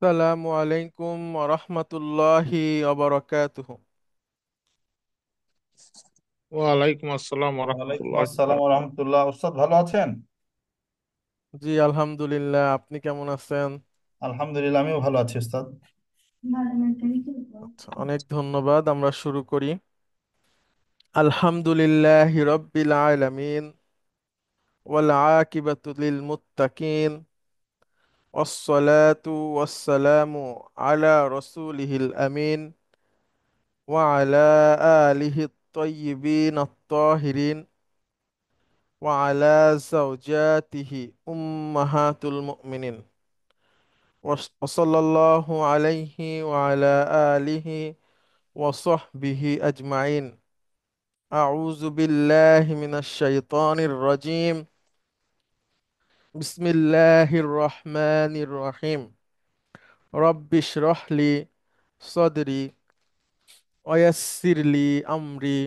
আসসালামু আলাইকুম রহমতুল্লাহি অবরকাতুহু। ওয়ালাইকুম আসসালাম ওয়ালাইকুম রহমতুল্লাহ। আসসালাম রহমতুল্লাহ। উস্তাদ ভালো আছেন? জি আলহামদুলিল্লাহ, আপনি কেমন আছেন? আলহামদুলিল্লাহ, আমিও ভালো আছি উস্তাদ। আচ্ছা, অনেক ধন্যবাদ। আমরা শুরু করি। আলহামদুলিল্লাহি রাব্বিল আলামিন ওয়াল আকিবাতু লিল মুত্তাকিন ওয়াসসালাতু ওয়াসসালামু আলা রাসূলিহিল আমিন ওয়া আলা আলিহি الطيبين الطاهرين وعلى زوجاته أمهات المؤمنين وصلى الله عليه وعلى آله وصحبه أجمعين. أعوذ بالله من الشيطان الرجيم. بسم الله الرحمن الرحيم. رب اشرح لي صدري ويسر لي أمري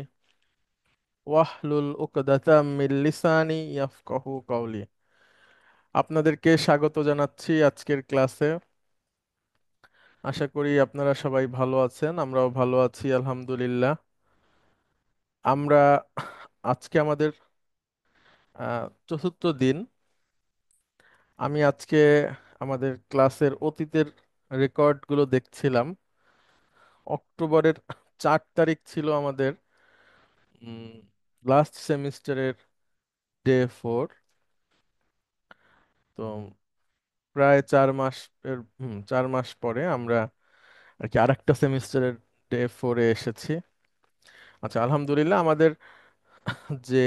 واحلل عقدة من লিসানি ইয়াফকাহু কওলি। আপনাদেরকে স্বাগত জানাচ্ছি আজকের ক্লাসে। আশা করি আপনারা সবাই ভালো আছেন, আমরাও ভালো আছি আলহামদুলিল্লাহ। আমরা আজকে আমাদের চতুর্থ দিন। আমি আজকে আমাদের ক্লাসের অতীতের রেকর্ডগুলো দেখছিলাম। অক্টোবরের 4 তারিখ ছিল আমাদের লাস্ট সেমিস্টারের ডে 4। তো প্রায় 4 মাস 4 মাস পরে আমরা আর কি আরেকটা সেমিস্টারের ডে 4-এ এসেছি। আচ্ছা, আলহামদুলিল্লাহ আমাদের যে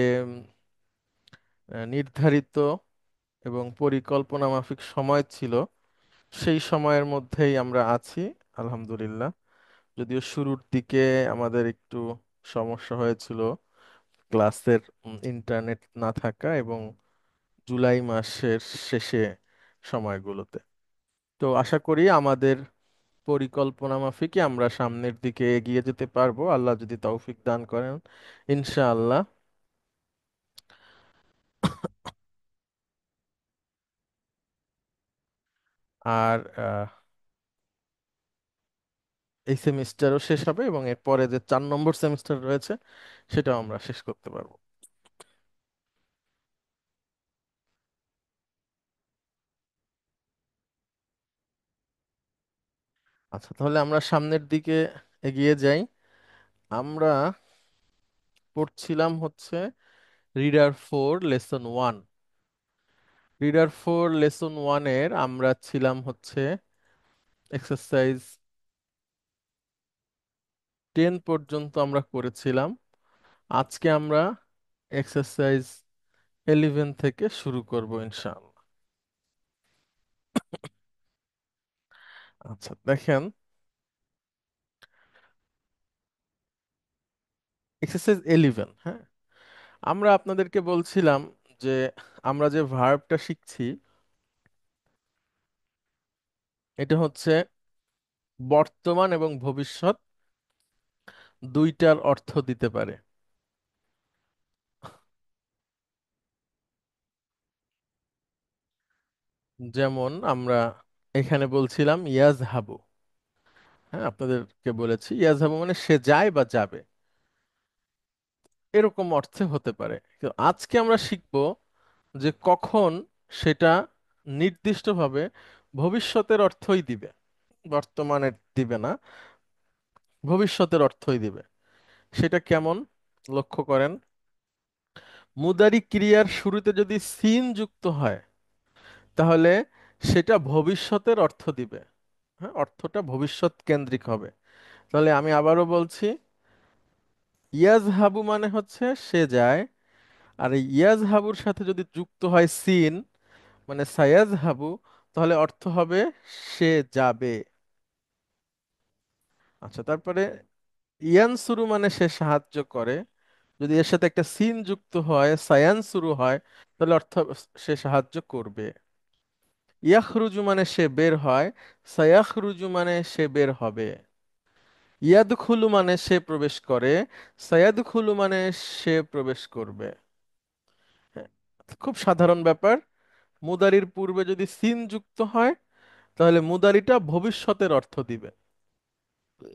নির্ধারিত এবং পরিকল্পনা মাফিক সময় ছিল, সেই সময়ের মধ্যেই আমরা আছি আলহামদুলিল্লাহ। যদিও শুরুর দিকে আমাদের একটু সমস্যা হয়েছিল ক্লাসের ইন্টারনেট না থাকা এবং জুলাই মাসের শেষে সময়গুলোতে। তো আশা করি আমাদের পরিকল্পনা মাফিকই আমরা সামনের দিকে এগিয়ে যেতে পারবো, আল্লাহ যদি তৌফিক দান করেন ইনশাআল্লাহ। আর এই সেমিস্টারও শেষ হবে এবং এরপরে যে 4 নম্বর সেমিস্টার রয়েছে সেটাও আমরা শেষ করতে পারবো। আচ্ছা, তাহলে আমরা সামনের দিকে এগিয়ে যাই। আমরা পড়ছিলাম হচ্ছে রিডার 4 লেসন 1। রিডার 4 লেসন 1-এর আমরা ছিলাম হচ্ছে এক্সারসাইজ 10 পর্যন্ত আমরা করেছিলাম। আজকে আমরা এক্সারসাইজ 11 থেকে শুরু করব ইনশাআল্লাহ। আচ্ছা দেখেন, এক্সারসাইজ 11। হ্যাঁ, আমরা আপনাদেরকে বলছিলাম যে আমরা যে ভার্বটা শিখছি এটা হচ্ছে বর্তমান এবং ভবিষ্যৎ দুইটার অর্থ দিতে পারে। যেমন আমরা এখানে বলছিলাম ইয়াজহাবু। হ্যাঁ, আপনাদেরকে বলেছি ইয়াজহাবু মানে সে যায় বা যাবে, এরকম অর্থে হতে পারে। কিন্তু আজকে আমরা শিখব যে কখন সেটা নির্দিষ্টভাবে ভবিষ্যতের অর্থই দিবে, বর্তমানের দিবে না, ভবিষ্যতের অর্থই দিবে। সেটা কেমন লক্ষ্য করেন। মুদারি ক্রিয়ার শুরুতে যদি সিন যুক্ত হয় তাহলে সেটা ভবিষ্যতের অর্থ দিবে। হ্যাঁ, অর্থটা ভবিষ্যৎ কেন্দ্রিক হবে। তাহলে আমি আবারও বলছি, ইয়াজহাবু মানে হচ্ছে সে যায়, আর এই ইয়াজহাবুর সাথে যদি যুক্ত হয় সিন মানে সায়াজহাবু, তাহলে অর্থ হবে সে যাবে। আচ্ছা, তারপরে ইয়ানসুরু মানে সে সাহায্য করে। যদি এর সাথে একটা সিন যুক্ত হয় সায়ানসুরু হয় তাহলে অর্থ সে সাহায্য করবে। ইয়াখরুজু মানে সে বের হয়, সায়াখরুজু মানে সে বের হবে। ইয়াদখুলু মানে সে প্রবেশ করে, সায়াদখুলু মানে সে প্রবেশ করবে। হ্যাঁ, খুব সাধারণ ব্যাপার। মুদারির পূর্বে যদি সিন যুক্ত হয় তাহলে মুদারিটা ভবিষ্যতের অর্থ দিবে।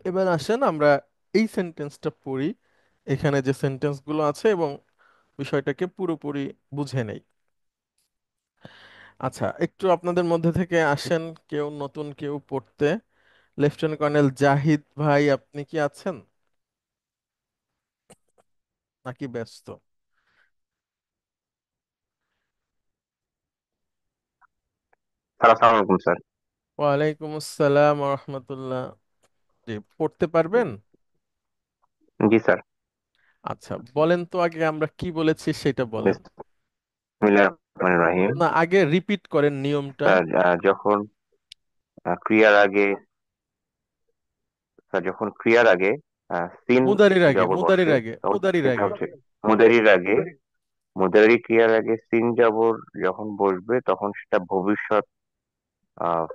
এবার আসেন আমরা এই সেন্টেন্সটা পড়ি, এখানে যে সেন্টেন্সগুলো আছে, এবং বিষয়টাকে পুরোপুরি বুঝে নেই। আচ্ছা, একটু আপনাদের মধ্যে থেকে আসেন কেউ নতুন কেউ পড়তে। লেফটেন্যান্ট কর্নেল জাহিদ ভাই, আপনি কি আছেন নাকি ব্যস্ত? স্যার আসসালামু আলাইকুম স্যার। ওয়ালাইকুম আসসালাম রহমতুল্লাহ। জি, পড়তে পারবেন? জি স্যার। আচ্ছা, বলেন তো আগে আমরা কি বলেছি সেটা বলেন। বিসমিল্লাহির রহমানির রহিম। না, আগে রিপিট করেন নিয়মটা। স্যার যখন ক্রিয়ার আগে, যখন ক্রিয়ার আগে সিন মুদারির আগে, জবর মুদারির বসে আগে, তখন মুদারির সেটা আগে। হচ্ছে মুদারির আগে। মুদারি ক্রিয়ার আগে সিন জবর যখন বসবে তখন সেটা ভবিষ্যৎ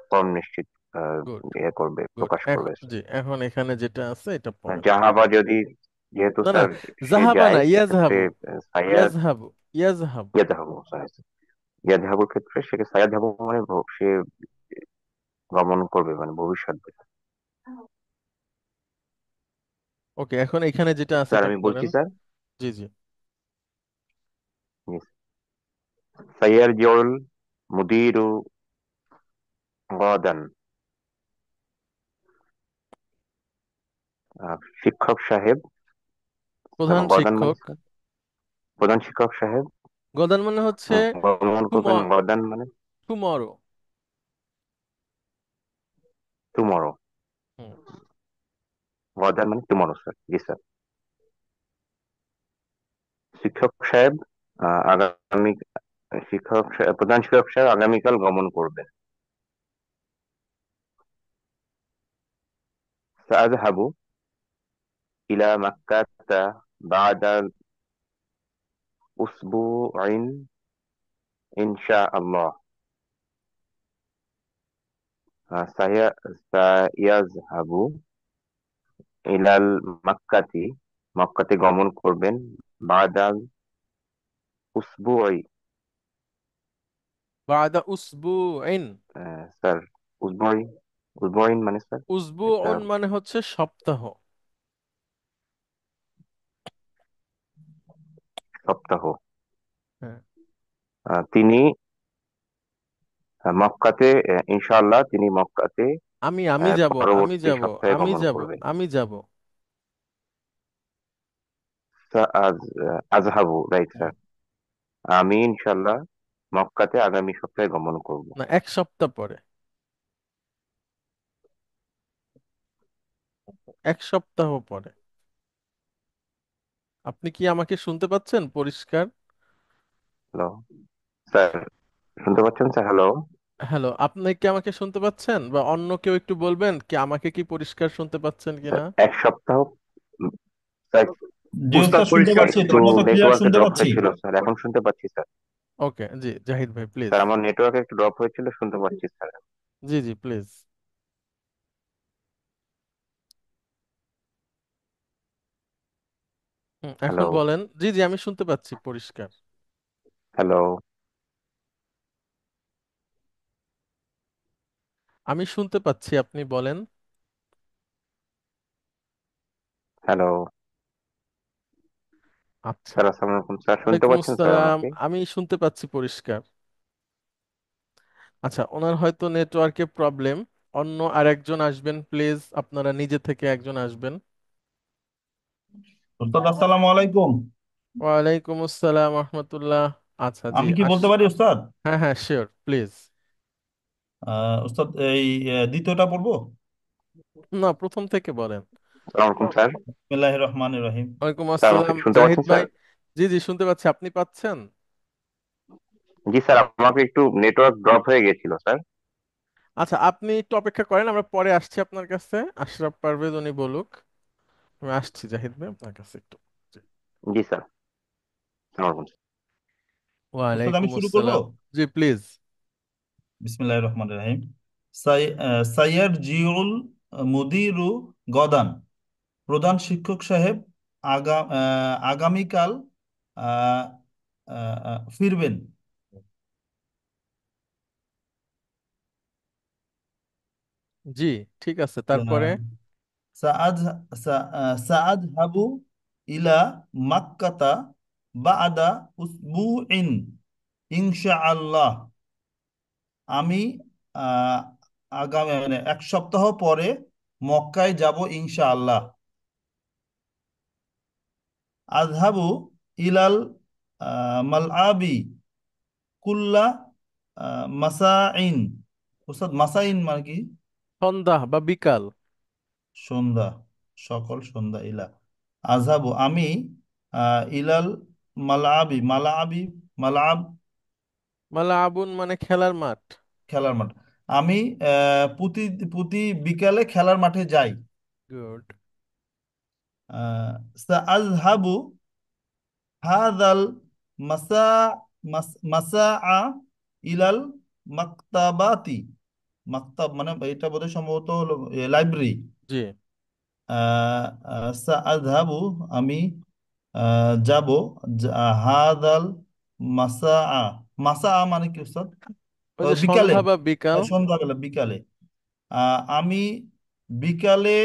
ফর্ম নিশ্চিত আহ, গুড, ইয়ে করবে, গুড। প্রকাশ করবে স্যার। জি, এখন এখানে যেটা আছে এটা পড়েন। জাহাবা যদি, যেহেতু না না, স্যার সে জাহাবা যায় না, সেক্ষেত্রে ইয়াজহাবু। সায়াদ ইয়াজহাবু, ইয়াজহাবু। ইয়াদহাবু, ইয়াদহাবুর ক্ষেত্রে সে সায়াদহাবু মানে সে গমন করবে, মানে ভবিষ্যৎ। ওকে, এখন এখানে যেটা আছে স্যার এটা আমি বলছি পড়েন। স্যার। জি জি। সাইয়ারজিউল মুদিরু গাদান। শিক্ষক সাহেব, প্রধান গদান মানে শিক্ষক। স্যার প্রধান শিক্ষক সাহেব গদান মানে হচ্ছে গমন করবেন। গদান মানে টুমরো। টুমরো। গদান মানে টুমরো স্যার। জি স্যার। শিক্ষক সাহেব আগামী, প্রধান শিক্ষক সাহেব আগামীকাল গমন করবেন। সাআযহাবু ইলা মাক্কাতা বা'দা উসবুইন ইনশাআল্লাহ। সায়াযহাবু ইলাল মাক্কাতি, মক্কাতে গমন করবেন। বাদাল উসবুই, বাদা উসবুইন। স্যার উসবুই, উসবুইন মানে স্যার একটা উসবুউন মানে হচ্ছে সপ্তাহ। সপ্তাহ। হ্যাঁ, তিনি মক্কাতে, ইনশাআল্লাহ তিনি মক্কাতে আমি যাব, আমি পরবর্তী যাব, সপ্তাহে আমি গমন যাব, করবেন। আমি যাব। আজহাবু, রাইট হ্যাঁ। স্যার। আমি ইনশাআল্লাহ মক্কাতে আগামী সপ্তাহে গমন করব। না, এক সপ্তাহ পরে। এক সপ্তাহ পরে। আপনি কি আমাকে শুনতে পাচ্ছেন পরিষ্কার? হ্যালো স্যার, শুনতে পাচ্ছেন স্যার? হ্যালো হ্যালো, আপনি কি আমাকে শুনতে পাচ্ছেন, বা অন্য কেউ একটু বলবেন কি আমাকে কি পরিষ্কার শুনতে পাচ্ছেন স্যার, কিনা? এক সপ্তাহ। স্যার জি উস্তাদ ওস্তাদ শুনতে পরিষ্কার, পাচ্ছি, একটু তোর মতো ক্লিয়ার নেটওয়ার্কে শুনতে ড্রপ পাচ্ছি। হয়েছিল স্যার, এখন শুনতে পাচ্ছি স্যার। ওকে, জি জাহিদ ভাই প্লিজ। স্যার আমার নেটওয়ার্কে একটু ড্রপ হয়েছিল, শুনতে পাচ্ছি স্যার। G G please. এখন হ্যালো বলেন। জি জি, আমি শুনতে পাচ্ছি পরিষ্কার। হ্যালো আমি শুনতে পাচ্ছি, আপনি বলেন। হ্যালো আচ্ছা। স্যার আসসালামু আলাইকুম স্যার, শুনতে ওয়ালাইকুম পাচ্ছেন স্যার আসসালাম, আমাকে? আমি শুনতে পাচ্ছি পরিষ্কার। আচ্ছা, ওনার হয়তো নেটওয়ার্কে প্রবলেম। অন্য আরেকজন আসবেন প্লিজ, আপনারা নিজে থেকে একজন আসবেন। ওস্তাদ আসসালামু আলাইকুম। ওয়ালাইকুম আসসালাম রহমতুল্লাহ। আচ্ছা, জি আমি কি বলতে পারি ওস্তাদ? হ্যাঁ হ্যাঁ, শিওর প্লিজ। ওস্তাদ এই দ্বিতীয়টা পড়বো। না, প্রথম থেকে বলেন। আসসালামু আলাইকুম স্যার। বিসমিল্লাহির রহমানির রহিম। ওয়ালাইকুম স্যার আমাকে আসসালাম শুনতে জাহিদ পাচ্ছেন ভাই। স্যার? জি জি শুনতে পাচ্ছি, আপনি পাচ্ছেন? জি স্যার, আমাকে একটু নেটওয়ার্ক ড্রপ হয়ে গেছিল স্যার। আচ্ছা, আপনি একটু অপেক্ষা করেন, আমরা পরে আসছি আপনার কাছে। আশরাফ পারভেজ উনি বলুক। আমি আসছি জাহিদ ভাই আপনার কাছে একটু। জি। জি স্যার। আসসালামু আলাইকুম ওস্তাদ আমি ওয়ালাইকুম শুরু করব। আসসালাম। জি প্লিজ। বিসমিল্লাহির রহমানির রহিম। সাইয়ারজিউল মুদিরু গদান। প্রধান শিক্ষক সাহেব আগামীকাল আহ, ফিরবেন। জি, ঠিক আছে, তারপরে? সাআদ সাআদ হাবু ইলা মাক্কাতা বাআদা উসবুইন ইনশাআল্লাহ। আমি আহ, আগামী মানে এক সপ্তাহ পরে মক্কায় যাব ইনশাআল্লাহ। আযহাবু ইলাল মালআবি কুল্লা মাসাইন। ওস্তাদ মাসাইন মানে কি? সন্ধ্যা বা বিকাল। সন্ধ্যা, সকল সন্ধ্যা। ইলা আযহাবু আমি ইলাল মালআবি মালআবি মালআব মালা আবুন মানে খেলার মাঠ। খেলার মাঠ। আমি প্রতি প্রতি বিকালে খেলার মাঠে যাই। গুড। সাআযহাবু হাযাল মাসা মাসাআ ইলাল মাকতাবাতি। মাকতাব মানে এটা বোধহয় সম্ভবত হলো লাইব্রেরি। জি। সাআযহাবু আমি যাব হাদাল মাসাআ। মাসাআ মানে কি উস্তাদ? ওই যে বিকালে। সন্ধ্যা বা বিকাল। সন্ধ্যাবেলা বিকালে। আমি বিকালে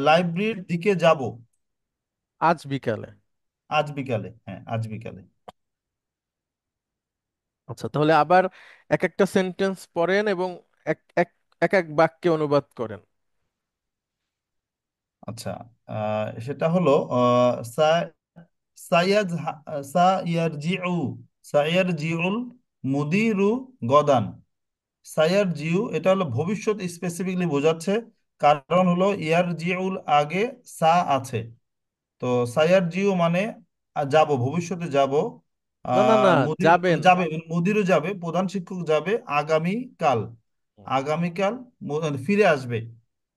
লাইব্রেরির দিকে যাব। আজ বিকালে। আজ বিকালে, হ্যাঁ আজ বিকালে। আচ্ছা, তাহলে আবার এক একটা সেন্টেন্স পড়েন এবং এক এক এক এক বাক্যে অনুবাদ করেন। আচ্ছা, সেটা হলো সায়াদ সায়ারজিউ সায়ারজিউল মুদিরু গদান। সায়ারজিউ এটা হলো ভবিষ্যৎ স্পেসিফিকলি বোঝাচ্ছে, কারণ হলো ইয়ারজিউল আগে সা আছে। তো সায়ারজিউ মানে যাব, ভবিষ্যতে যাব। না না না, মুদির যাবেন। যাবে, মুদিরও যাবে, প্রধান শিক্ষক যাবে আগামীকাল। হুম। আগামীকাল ফিরে আসবে।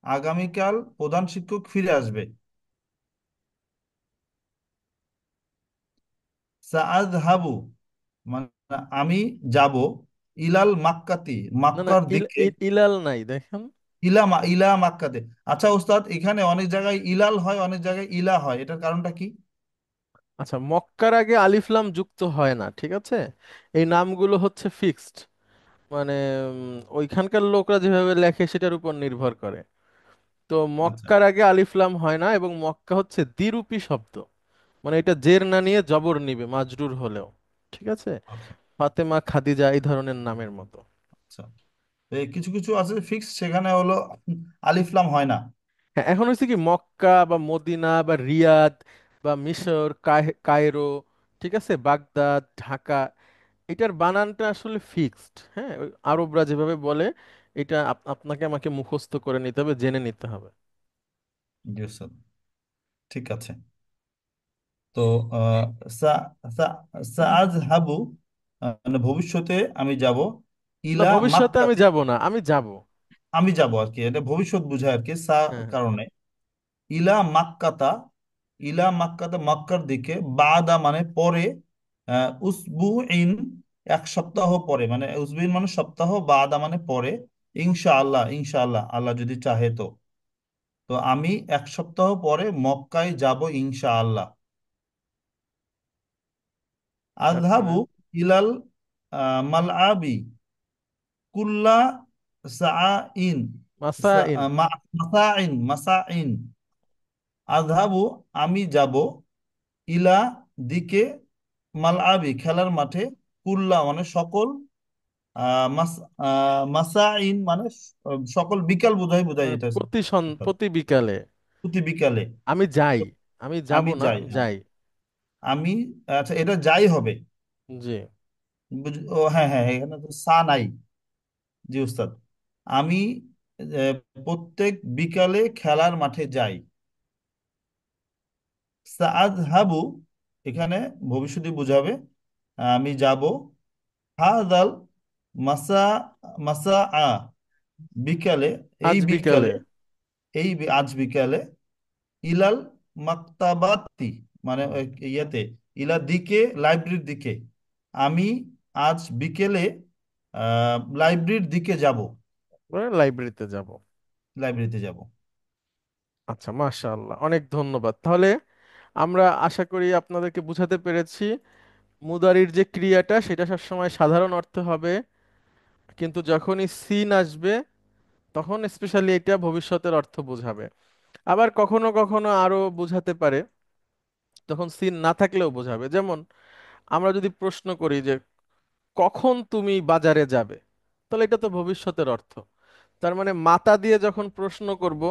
আগামীকাল প্রধান শিক্ষক ফিরে আসবে। সাআযহাবু মানে আমি যাব ইলাল মাক্কাতি, না না, মক্কার দিকে। ইলাল নাই, দেখেন। ইলা মাক্কাতে। আচ্ছা উস্তাদ, এখানে অনেক জায়গায় ইলাল হয়, অনেক জায়গায় ইলা হয়, এটার কারণটা কি? আচ্ছা, মক্কার আগে আলিফ লাম যুক্ত হয় না, ঠিক আছে? এই নামগুলো হচ্ছে ফিক্সড, মানে ওইখানকার লোকরা যেভাবে লেখে সেটার উপর নির্ভর করে। তো আচ্ছা মক্কার আগে আলিফ লাম হয় না, এবং মক্কা হচ্ছে দ্বিরূপী শব্দ, মানে এটা জের না নিয়ে জবর নিবে মাজরুর হলেও, ঠিক আছে? আচ্ছা ফাতেমা, খাদিজা এই ধরনের নামের মতো। আচ্ছা। কিছু কিছু আছে ফিক্স, সেখানে হলো আলিফলাম হয় না। হ্যাঁ, এখন হচ্ছে কি, মক্কা বা মদিনা বা রিয়াদ বা মিশর, কায়রো, ঠিক আছে, বাগদাদ, ঢাকা, এটার বানানটা আসলে ফিক্সড। হ্যাঁ, ওই আরবরা যেভাবে বলে, এটা আপনাকে আমাকে মুখস্থ করে নিতে হবে, জেনে নিতে হবে। জি স্যার, ঠিক আছে। তো আহ, সা সা সাআযহাবু মানে ভবিষ্যতে আমি যাব না, ইলা ভবিষ্যতে আমি মাক্কাতে। যাব না, আমি যাব। আমি যাব আর কি, এটা ভবিষ্যৎ বোঝায় আর কি হ্যাঁ হ্যাঁ। কারণে। ইলা মাক্কাতা, ইলা মাক্কাতা মক্কার দিকে, বাদা মানে পরে, উসবুইন এক সপ্তাহ পরে, মানে উসবুইন মানে সপ্তাহ, বাদা মানে পরে, ইনশাআল্লাহ ইনশাআল্লাহ আল্লাহ যদি চাহে তো। তো আমি এক সপ্তাহ পরে মক্কায় যাব ইনশাআল্লাহ। তারপরে? আযহাবু ইলাল মালআবি কুল্লা সাআইন মাসাইন। মাসাইন। আযহাবু আমি যাব ইলা দিকে, মালআবি খেলার মাঠে, কুল্লা মানে সকল, মাসাইন মানে সকল বিকাল বোধহয় বোঝায় এটা। প্রতি বিকালে। প্রতি বিকালে। আমি যাই, তো আমি যাব আমি না, যাই, আমি হ্যাঁ। যাই। আমি, আচ্ছা এটা যাই হবে। জি। ও হ্যাঁ হ্যাঁ, এখানে তো সা নাই। জি উস্তাদ, আমি প্রত্যেক বিকালে খেলার মাঠে যাই। সাআযহাবু এখানে ভবিষ্যতে বোঝাবে, আমি যাব। হাদাল মাসা মাসা বিকালে, এই আজ বিকালে, বিকালে। আজ বিকালে, ইলাল মাকতাবাতি মানে হুম। ইয়েতে, ইলা দিকে লাইব্রেরির দিকে। আমি আজ বিকেলে লাইব্রেরির দিকে যাব। লাইব্রেরিতে যাব। লাইব্রেরিতে যাব। আচ্ছা, মাশাআল্লাহ, অনেক ধন্যবাদ। তাহলে আমরা আশা করি আপনাদেরকে বুঝাতে পেরেছি, মুদারির যে ক্রিয়াটা সেটা সবসময় সাধারণ অর্থে হবে, কিন্তু যখনই সিন আসবে তখন স্পেশালি এটা ভবিষ্যতের অর্থ বোঝাবে। আবার কখনো কখনো আরো বোঝাতে পারে, তখন সিন না থাকলেও বোঝাবে। যেমন আমরা যদি প্রশ্ন করি যে কখন তুমি বাজারে যাবে, তাহলে এটা তো ভবিষ্যতের অর্থ। তার মানে মাতা দিয়ে যখন প্রশ্ন করব,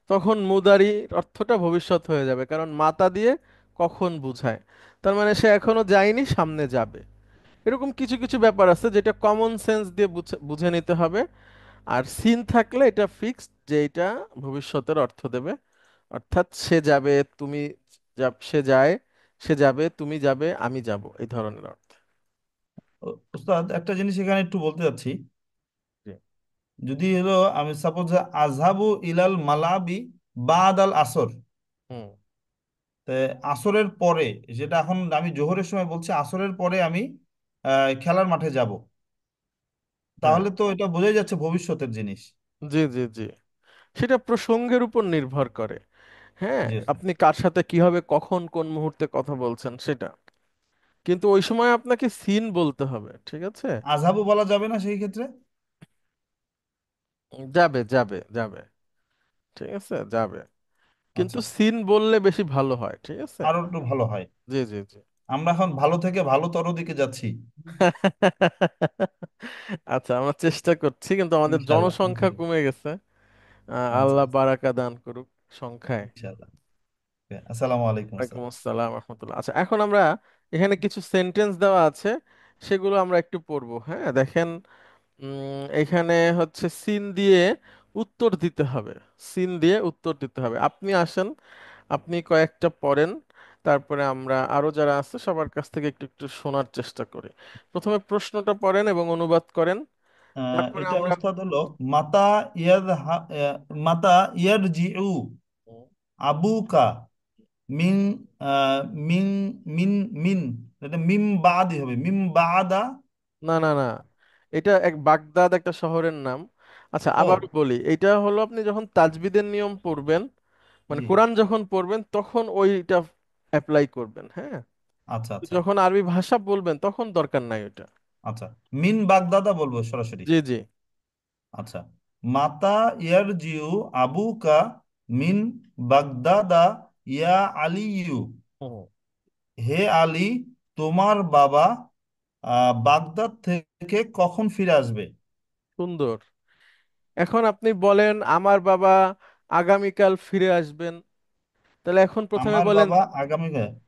তখন মুদারি অর্থটা ভবিষ্যৎ হয়ে যাবে, কারণ মাতা দিয়ে কখন বুঝায়। তার মানে সে এখনো যায়নি, সামনে যাবে। এরকম কিছু কিছু ব্যাপার আছে যেটা কমন সেন্স দিয়ে বুঝে বুঝে নিতে হবে। আর সিন থাকলে এটা ফিক্সড যে এটা ভবিষ্যতের অর্থ দেবে। অর্থাৎ সে যাবে, তুমি সে যায়, সে যাবে, তুমি যাবে, আমি যাব, এই ধরনের অর্থ। ওস্তাদ, একটা জিনিস এখানে একটু বলতে চাচ্ছি। জি। যদি হলো আমি সাপোজ আজহাবু ইলাল মালাবি বাদ আল আসর, হুম। তে আসরের পরে, যেটা এখন আমি জোহরের সময় বলছি, আসরের পরে আমি খেলার মাঠে যাব, হ্যাঁ। তাহলে তো এটা বোঝাই যাচ্ছে ভবিষ্যতের জিনিস। জি জি জি, সেটা প্রসঙ্গের উপর নির্ভর করে। হ্যাঁ, জি। আপনি কার সাথে কিভাবে কখন কোন মুহূর্তে কথা বলছেন সেটা, কিন্তু ওই সময় আপনাকে সিন বলতে হবে, ঠিক আছে? আজহাবু বলা যাবে না সেই ক্ষেত্রে? যাবে যাবে যাবে, ঠিক আছে, যাবে। কিন্তু আচ্ছা, সিন বললে বেশি ভালো হয়, ঠিক আছে। আরো একটু ভালো হয়। জি জি জি। আমরা এখন ভালো থেকে ভালোতর দিকে যাচ্ছি। আচ্ছা, আমরা চেষ্টা করছি, কিন্তু আমাদের ইনশাআল্লাহ, জনসংখ্যা ইনশাআল্লাহ। কমে গেছে। আচ্ছা, আল্লাহ আচ্ছা। বারাকা দান করুক সংখ্যায়। ইনশাআল্লাহ। আসসালামু আলাইকুম ওয়ালাইকুম আসসালাম। আসসালাম রহমতুল্লাহ। আচ্ছা, এখন আমরা এখানে কিছু সেন্টেন্স দেওয়া আছে, সেগুলো আমরা একটু পড়বো। হ্যাঁ, দেখেন, এখানে হচ্ছে সিন দিয়ে উত্তর দিতে হবে। সিন দিয়ে উত্তর দিতে হবে। আপনি আসেন, আপনি কয়েকটা পড়েন, তারপরে আমরা আরো যারা আছে সবার কাছ থেকে একটু একটু শোনার চেষ্টা করি। প্রথমে প্রশ্নটা পড়েন এবং অনুবাদ করেন, তারপরে এটা আমরা। ওস্তাদ হলো মাতা ইয়াদ মাতা ইয়ার জিউ আবুকা মিন মিন মিন মিন, এটা মিম বাদি হবে, মিম বাদা। না না না, এটা এক বাগদাদ একটা শহরের নাম। আচ্ছা, আবার ও, বলি, এটা হলো আপনি যখন তাজবিদের নিয়ম পড়বেন, মানে জি। কোরআন যখন পড়বেন তখন ওইটা অ্যাপ্লাই করবেন। হ্যাঁ, আচ্ছা, আচ্ছা, যখন আরবি ভাষা বলবেন তখন দরকার নাই ওইটা। আচ্ছা। মিন বাগদাদা বলবো সরাসরি। জি জি। আচ্ছা। মাতা ইয়ার জিউ আবুকা মিন বাগদাদা ইয়া আলিয়ু। হুম, হে আলী, তোমার বাবা বাগদাদ থেকে কখন ফিরে আসবে? সুন্দর। এখন আপনি বলেন আমার বাবা আগামীকাল ফিরে আসবেন, তাহলে এখন প্রথমে আমার বলেন। বাবা আগামী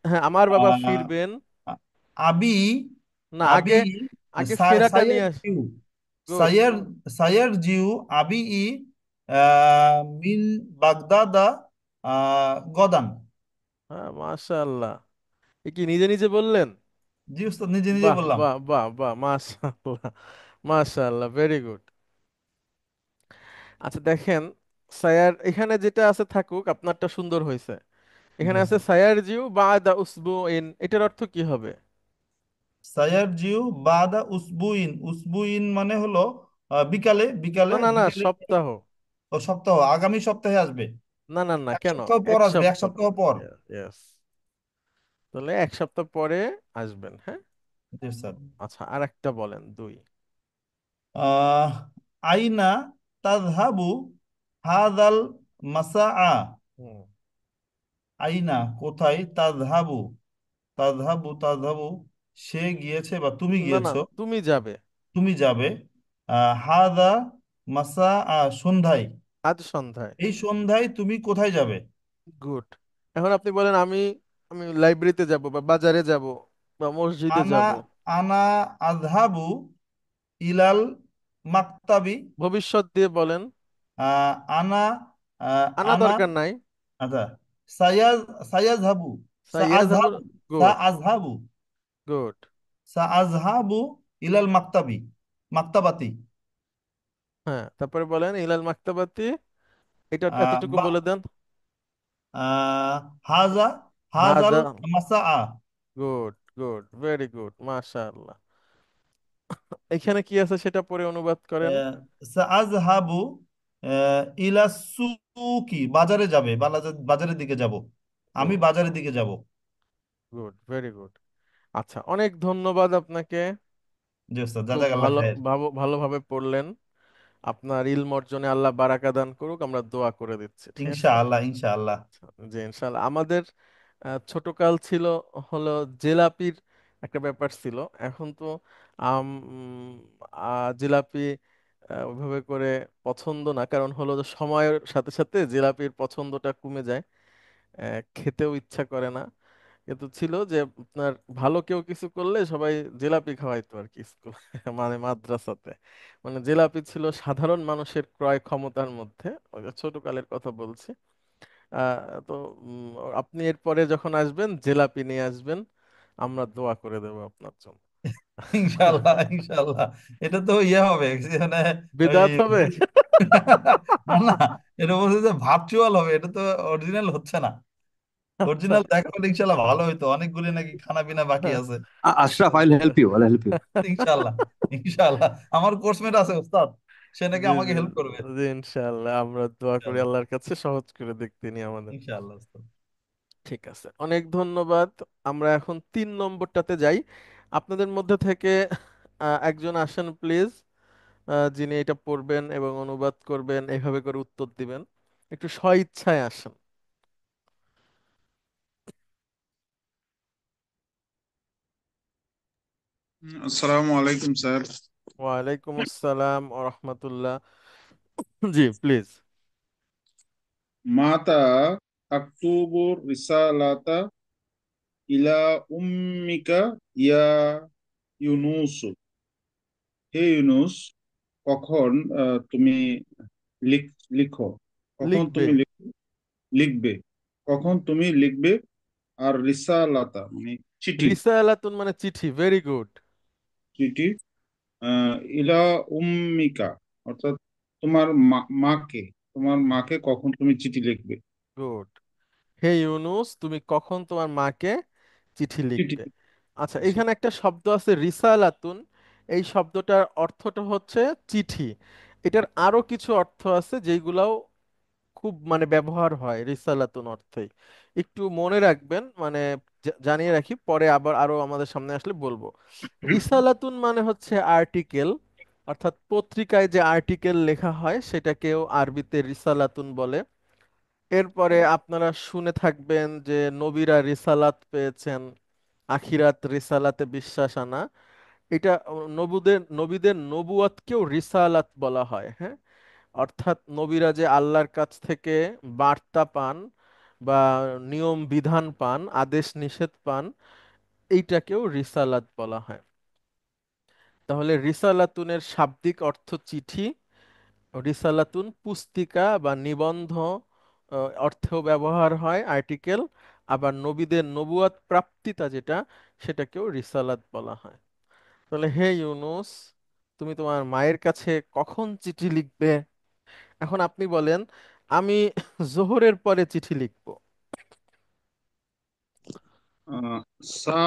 হ্যাঁ, আমার বাবা আহ, ফিরবেন। আবি না, আবি আগে আগে ফেরাটা সায়ের নিয়ে আস। জিউ গুড। সায়ের সায়ের জিউ আবি মিন বাগদাদা গদান। হ্যাঁ, মাশাআল্লাহ। এ কি নিজে নিজে বললেন? জি উস্তাদ, নিজে নিজে বাহ বললাম। বাহ বাহ বাহ, মাশাআল্লাহ, মাশাআল্লাহ, ভেরি গুড। আচ্ছা দেখেন, সায়ার এখানে যেটা আছে থাকুক, আপনারটা সুন্দর হয়েছে। জি এখানে আছে উস্তাদ। সায়ার জিউ বাদা উসবুইন, এটার অর্থ কি হবে? সায়ার জিউ বাদা উসবুইন, উসবুইন মানে হলো বিকালে, বিকালে না না না, বিকালে। সপ্তাহ। ও, সপ্তাহ, আগামী সপ্তাহে আসবে। না না না, এক কেন? সপ্তাহ পর এক আসবে, এক সপ্তাহ সপ্তাহ পরে। পর। ইয়েস, তাহলে এক সপ্তাহ পরে আসবেন। হ্যাঁ। জি স্যার। আচ্ছা, আর একটা বলেন, দুই। আহ আইনা তাযহাবু হাদাল মাসাআ। হুম। আইনা কোথায়, তাযহাবু তাযহাবু তাযহাবু সে গিয়েছে বা তুমি না না, গিয়েছো, তুমি যাবে। তুমি যাবে। হাদা মাসাআ সন্ধ্যায়, আজ সন্ধ্যায়। এই সন্ধ্যায় তুমি কোথায় যাবে? গুড। এখন আপনি বলেন আমি আমি লাইব্রেরিতে যাব বা বাজারে যাব বা মসজিদে আনা যাব। আনা আযহাবু ইলাল মাকতাবি। ভবিষ্যৎ দিয়ে বলেন। আনা আনা আনা দরকার নাই। আচ্ছা। সায়াজ সায়াজহাবু সাইয়াদ। সাআযহাবু গুড। সাআযহাবু গুড। সাআযহাবু ইলাল মাকতাবি মাকতাবাতি। হ্যাঁ, তারপরে বলেন ইলাল মাকতাবাতি, এটা আহ, এতটুকু বা বলে দেন। আহ, হাজা হাজাল হাজা। মাসাআ। গুড গুড, ভেরি গুড, মাশাআল্লাহ। এখানে কি আছে সেটা পরে অনুবাদ করেন। সাআযহাবু ইলা সুকি, বাজারে যাবে, বাজারের দিকে যাব, আমি গুড বাজারের দিকে যাব। Good, very good. আচ্ছা, অনেক ধন্যবাদ আপনাকে। জি ওস্তাদ, খুব জাযাকাল্লাহ ভালো খায়ের। ভালোভাবে পড়লেন। আপনার ইলম অর্জনে আল্লাহ বারাকা দান করুক, আমরা দোয়া করে দিচ্ছি, ঠিক আছে? ইনশাআল্লাহ, ইনশাআল্লাহ। জি ইনশাল্লাহ। আমাদের ছোটকাল ছিল হলো জিলাপির একটা ব্যাপার ছিল। এখন তো জিলাপি ওইভাবে করে পছন্দ না, কারণ হলো যে সময়ের সাথে সাথে জিলাপির পছন্দটা কমে যায়, খেতেও ইচ্ছা করে না। কিন্তু ছিল যে আপনার ভালো কেউ কিছু করলে সবাই জিলাপি খাওয়াইতো আর কি স্কুল মানে মাদ্রাসাতে। মানে জিলাপি ছিল সাধারণ মানুষের ক্রয় ক্ষমতার মধ্যে, ওই যে ছোটকালের কথা বলছি। তো উম, আপনি এরপরে যখন আসবেন জিলাপি নিয়ে আসবেন, আমরা দোয়া করে দেবো আপনার জন্য। ইনশাআল্লাহ, ইনশাআল্লাহ। এটা তো ইয়ে হবে যে মানে ওই বিদাত হবে। না, না, এটা বলছে যে ভার্চুয়াল হবে, এটা তো অরিজিনাল হচ্ছে না। আচ্ছা। অরিজিনাল দেখা হলে ইনশাআল্লাহ ভালো হইতো, অনেকগুলি নাকি খানা পিনা বাকি আছে। Ashraf, I'll help you. I'll help you. ইনশাআল্লাহ, ইনশাআল্লাহ। আমার কোর্সমেট আছে উস্তাদ, সে নাকি জি আমাকে জি হেল্প করবে। জি ইনশাআল্লাহ, আমরা দোয়া করি ইনশাআল্লাহ, আল্লাহর কাছে সহজ করে দিক তিনি আমাদের। ইনশাআল্লাহ উস্তাদ। ঠিক আছে, অনেক ধন্যবাদ। আমরা এখন 3 নম্বরটাতে যাই। আপনাদের মধ্যে থেকে একজন আসেন প্লিজ, যিনি এটা পড়বেন এবং অনুবাদ করবেন, এইভাবে করে উত্তর দিবেন। একটু স্বইচ্ছায় আসেন। আসসালামু আলাইকুম স্যার। ওয়ালাইকুম আসসালাম ও রহমতুল্লাহ। জি প্লিজ। মাতা তাকতুবু রিসালাতা ইলা উম্মিকা ইয়া ইউনুস। হে ইউনুস, কখন তুমি লিখ- লিখো কখন লিখবে। তুমি লিখবে, কখন তুমি লিখবে। আর রিসালাতা মানে চিঠি, রিসালাতুন মানে চিঠি, ভেরি গুড। চিঠি ইলা উম্মিকা অর্থাৎ তোমার মাকে, তোমার মাকে কখন তুমি চিঠি লিখবে। গুড। হে ইউনুস, তুমি কখন তোমার মাকে চিঠি চিঠি। লিখবে। আচ্ছা, আচ্ছা। এখানে একটা শব্দ আছে রিসালাতুন। এই শব্দটার অর্থটা হচ্ছে চিঠি। এটার আরো কিছু অর্থ আছে যেগুলাও খুব মানে ব্যবহার হয় রিসালাতুন অর্থে। একটু মনে রাখবেন, মানে জানিয়ে রাখি, পরে আবার আরো আমাদের সামনে আসলে বলবো। রিসালাতুন মানে হচ্ছে আর্টিকেল, অর্থাৎ পত্রিকায় যে আর্টিকেল লেখা হয় সেটাকেও আরবিতে রিসালাতুন বলে। এরপরে আপনারা শুনে থাকবেন যে নবীরা রিসালাত পেয়েছেন, আখিরাত রিসালাতে বিশ্বাস আনা। এটা নবুদের নবীদের নবুয়াতকেও রিসালাত বলা হয়, হ্যাঁ। অর্থাৎ নবীরা যে আল্লাহর কাছ থেকে বার্তা পান বা নিয়ম বিধান পান, আদেশ নিষেধ পান, এইটাকেও রিসালাত বলা হয়। তাহলে রিসালাতুনের শাব্দিক অর্থ চিঠি, রিসালাতুন পুস্তিকা বা নিবন্ধ অর্থেও ব্যবহার হয়, আর্টিকেল। আবার নবীদের নবুয়াত প্রাপ্তিতা যেটা, সেটাকেও রিসালাত বলা হয়। তাহলে হে ইউনুস, তুমি তোমার মায়ের কাছে কখন চিঠি লিখবে? এখন আপনি বলেন, আমি জোহরের পরে চিঠি লিখব। আহ, সা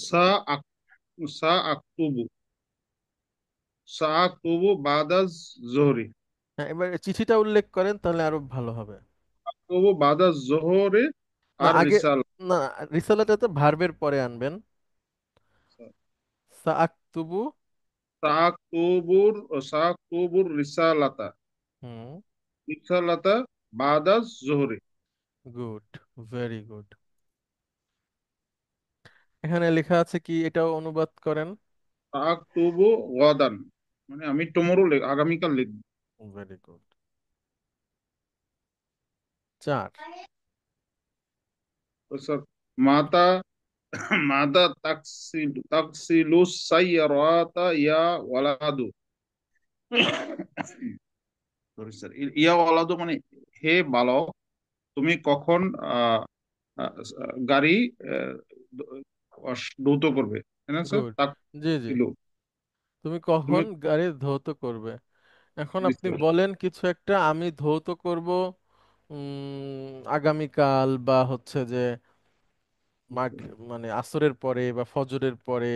সা আক- সা আক্তুবু সা আক্তুবু বাদাজ জোহরি। হ্যাঁ, এবার চিঠিটা উল্লেখ করেন তাহলে আরো ভালো হবে। আক্তুবু বাদাজ জোহরে না আর আগে, রিসাল না, রিসালাটা তো ভার্বের পরে আনবেন। সাআক্তুবু। সা আক্তুবুর রিসালাতা, হুম। রিসালাতা বাদাজ জোহরে। Good, very good. এখানে লেখা আছে কি, এটাও অনুবাদ করেন। সা আক্তুবু গাদান মানে আমি টুমরো আগামীকাল লিখবো। Very good. 4। তো স্যার, মাতা মাতা তাকসিলু সাইয়ারাতা ইয়া ওয়ালাদু। সরি স্যার, ইয়া ওয়ালাদু মানে হে বালক, তুমি কখন আহ, আহ, গাড়ি আহ, ধৌত করবে, তাই না স্যার? গুড। তাক জি জি। ছিল তুমি তুমি। কখন গাড়ি ধৌত করবে? এখন জি আপনি স্যার। বলেন কিছু একটা, আমি ধৌত করব আগামীকাল, বা হচ্ছে যে মাগ মানে আসরের পরে বা ফজরের পরে,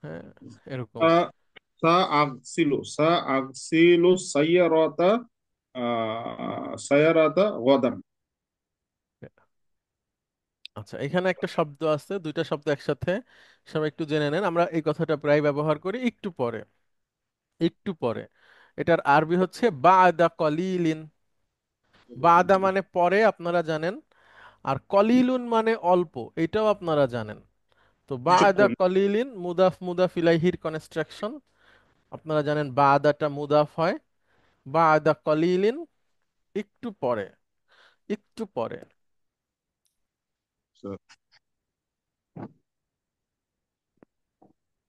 হ্যাঁ, এরকম। সা সা আগসিলু সাইয়ারাতা সাইয়ারাতা গাদান। আচ্ছা, এখানে একটা শব্দ আছে, দুইটা শব্দ একসাথে, সবাই একটু জেনে নেন। আমরা এই কথাটা প্রায় ব্যবহার করি একটু পরে, একটু পরে। এটার আরবি হচ্ছে বাদা কলিলিন। বাদা মানে পরে, আপনারা জানেন। আর কলিলুন মানে অল্প, এটাও আপনারা জানেন। তো বাদা কিছুক্ষণ। কলিলিন মুদাফ মুদাফ ইলাইহির কনস্ট্রাকশন, আপনারা জানেন বাদাটা মুদাফ হয়। বাদা কলিলিন, একটু পরে, একটু পরে।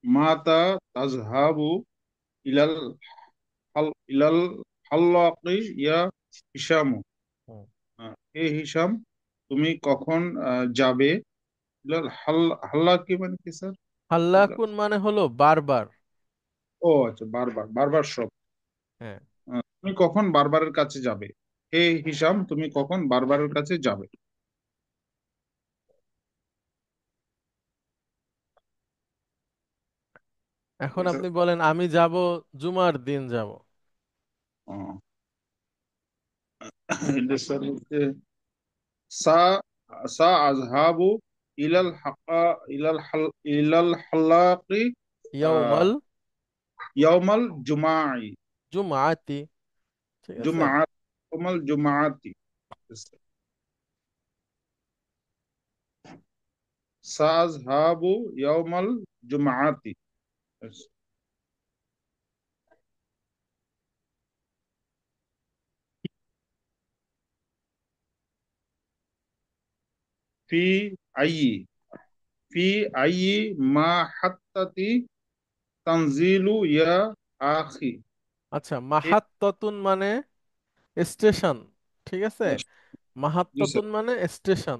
মাতা তাজহাবু ইলাল ইলাল হাল্লাকি ইয়া হিসামু। হুম। হে হিসাম, তুমি কখন যাবে? ইলাল হাল্লাকি মানে কি স্যার? হাল্লাকুন মানে হলো বারবার। ও আচ্ছা, বারবার, বারবার সব। হ্যাঁ। তুমি কখন বারবারের কাছে যাবে? হে হিসাম, তুমি কখন বারবারের কাছে যাবে? এখন স্যার, আপনি বলেন আমি যাব, জুমার দিন যাব। এটা স্যার হচ্ছে সা সা আযহাবু ইলাল হাল্লাকি ইয়াউমাল ইয়াউমাল জুমাই। জুমাআতি, ঠিক আছে। জুমআত, ইয়াউমাল জুমআতি। সা আযহাবু ইয়াউমাল জুমআতি। ফি আইয়ি ফি আইয়ি মা হাত্তাতি তানজিলু ইয়া আখি। আচ্ছা, মাহাত্ততুন মানে স্টেশন, ঠিক আছে। জি স্যার। মাহাত্ততুন মানে স্টেশন।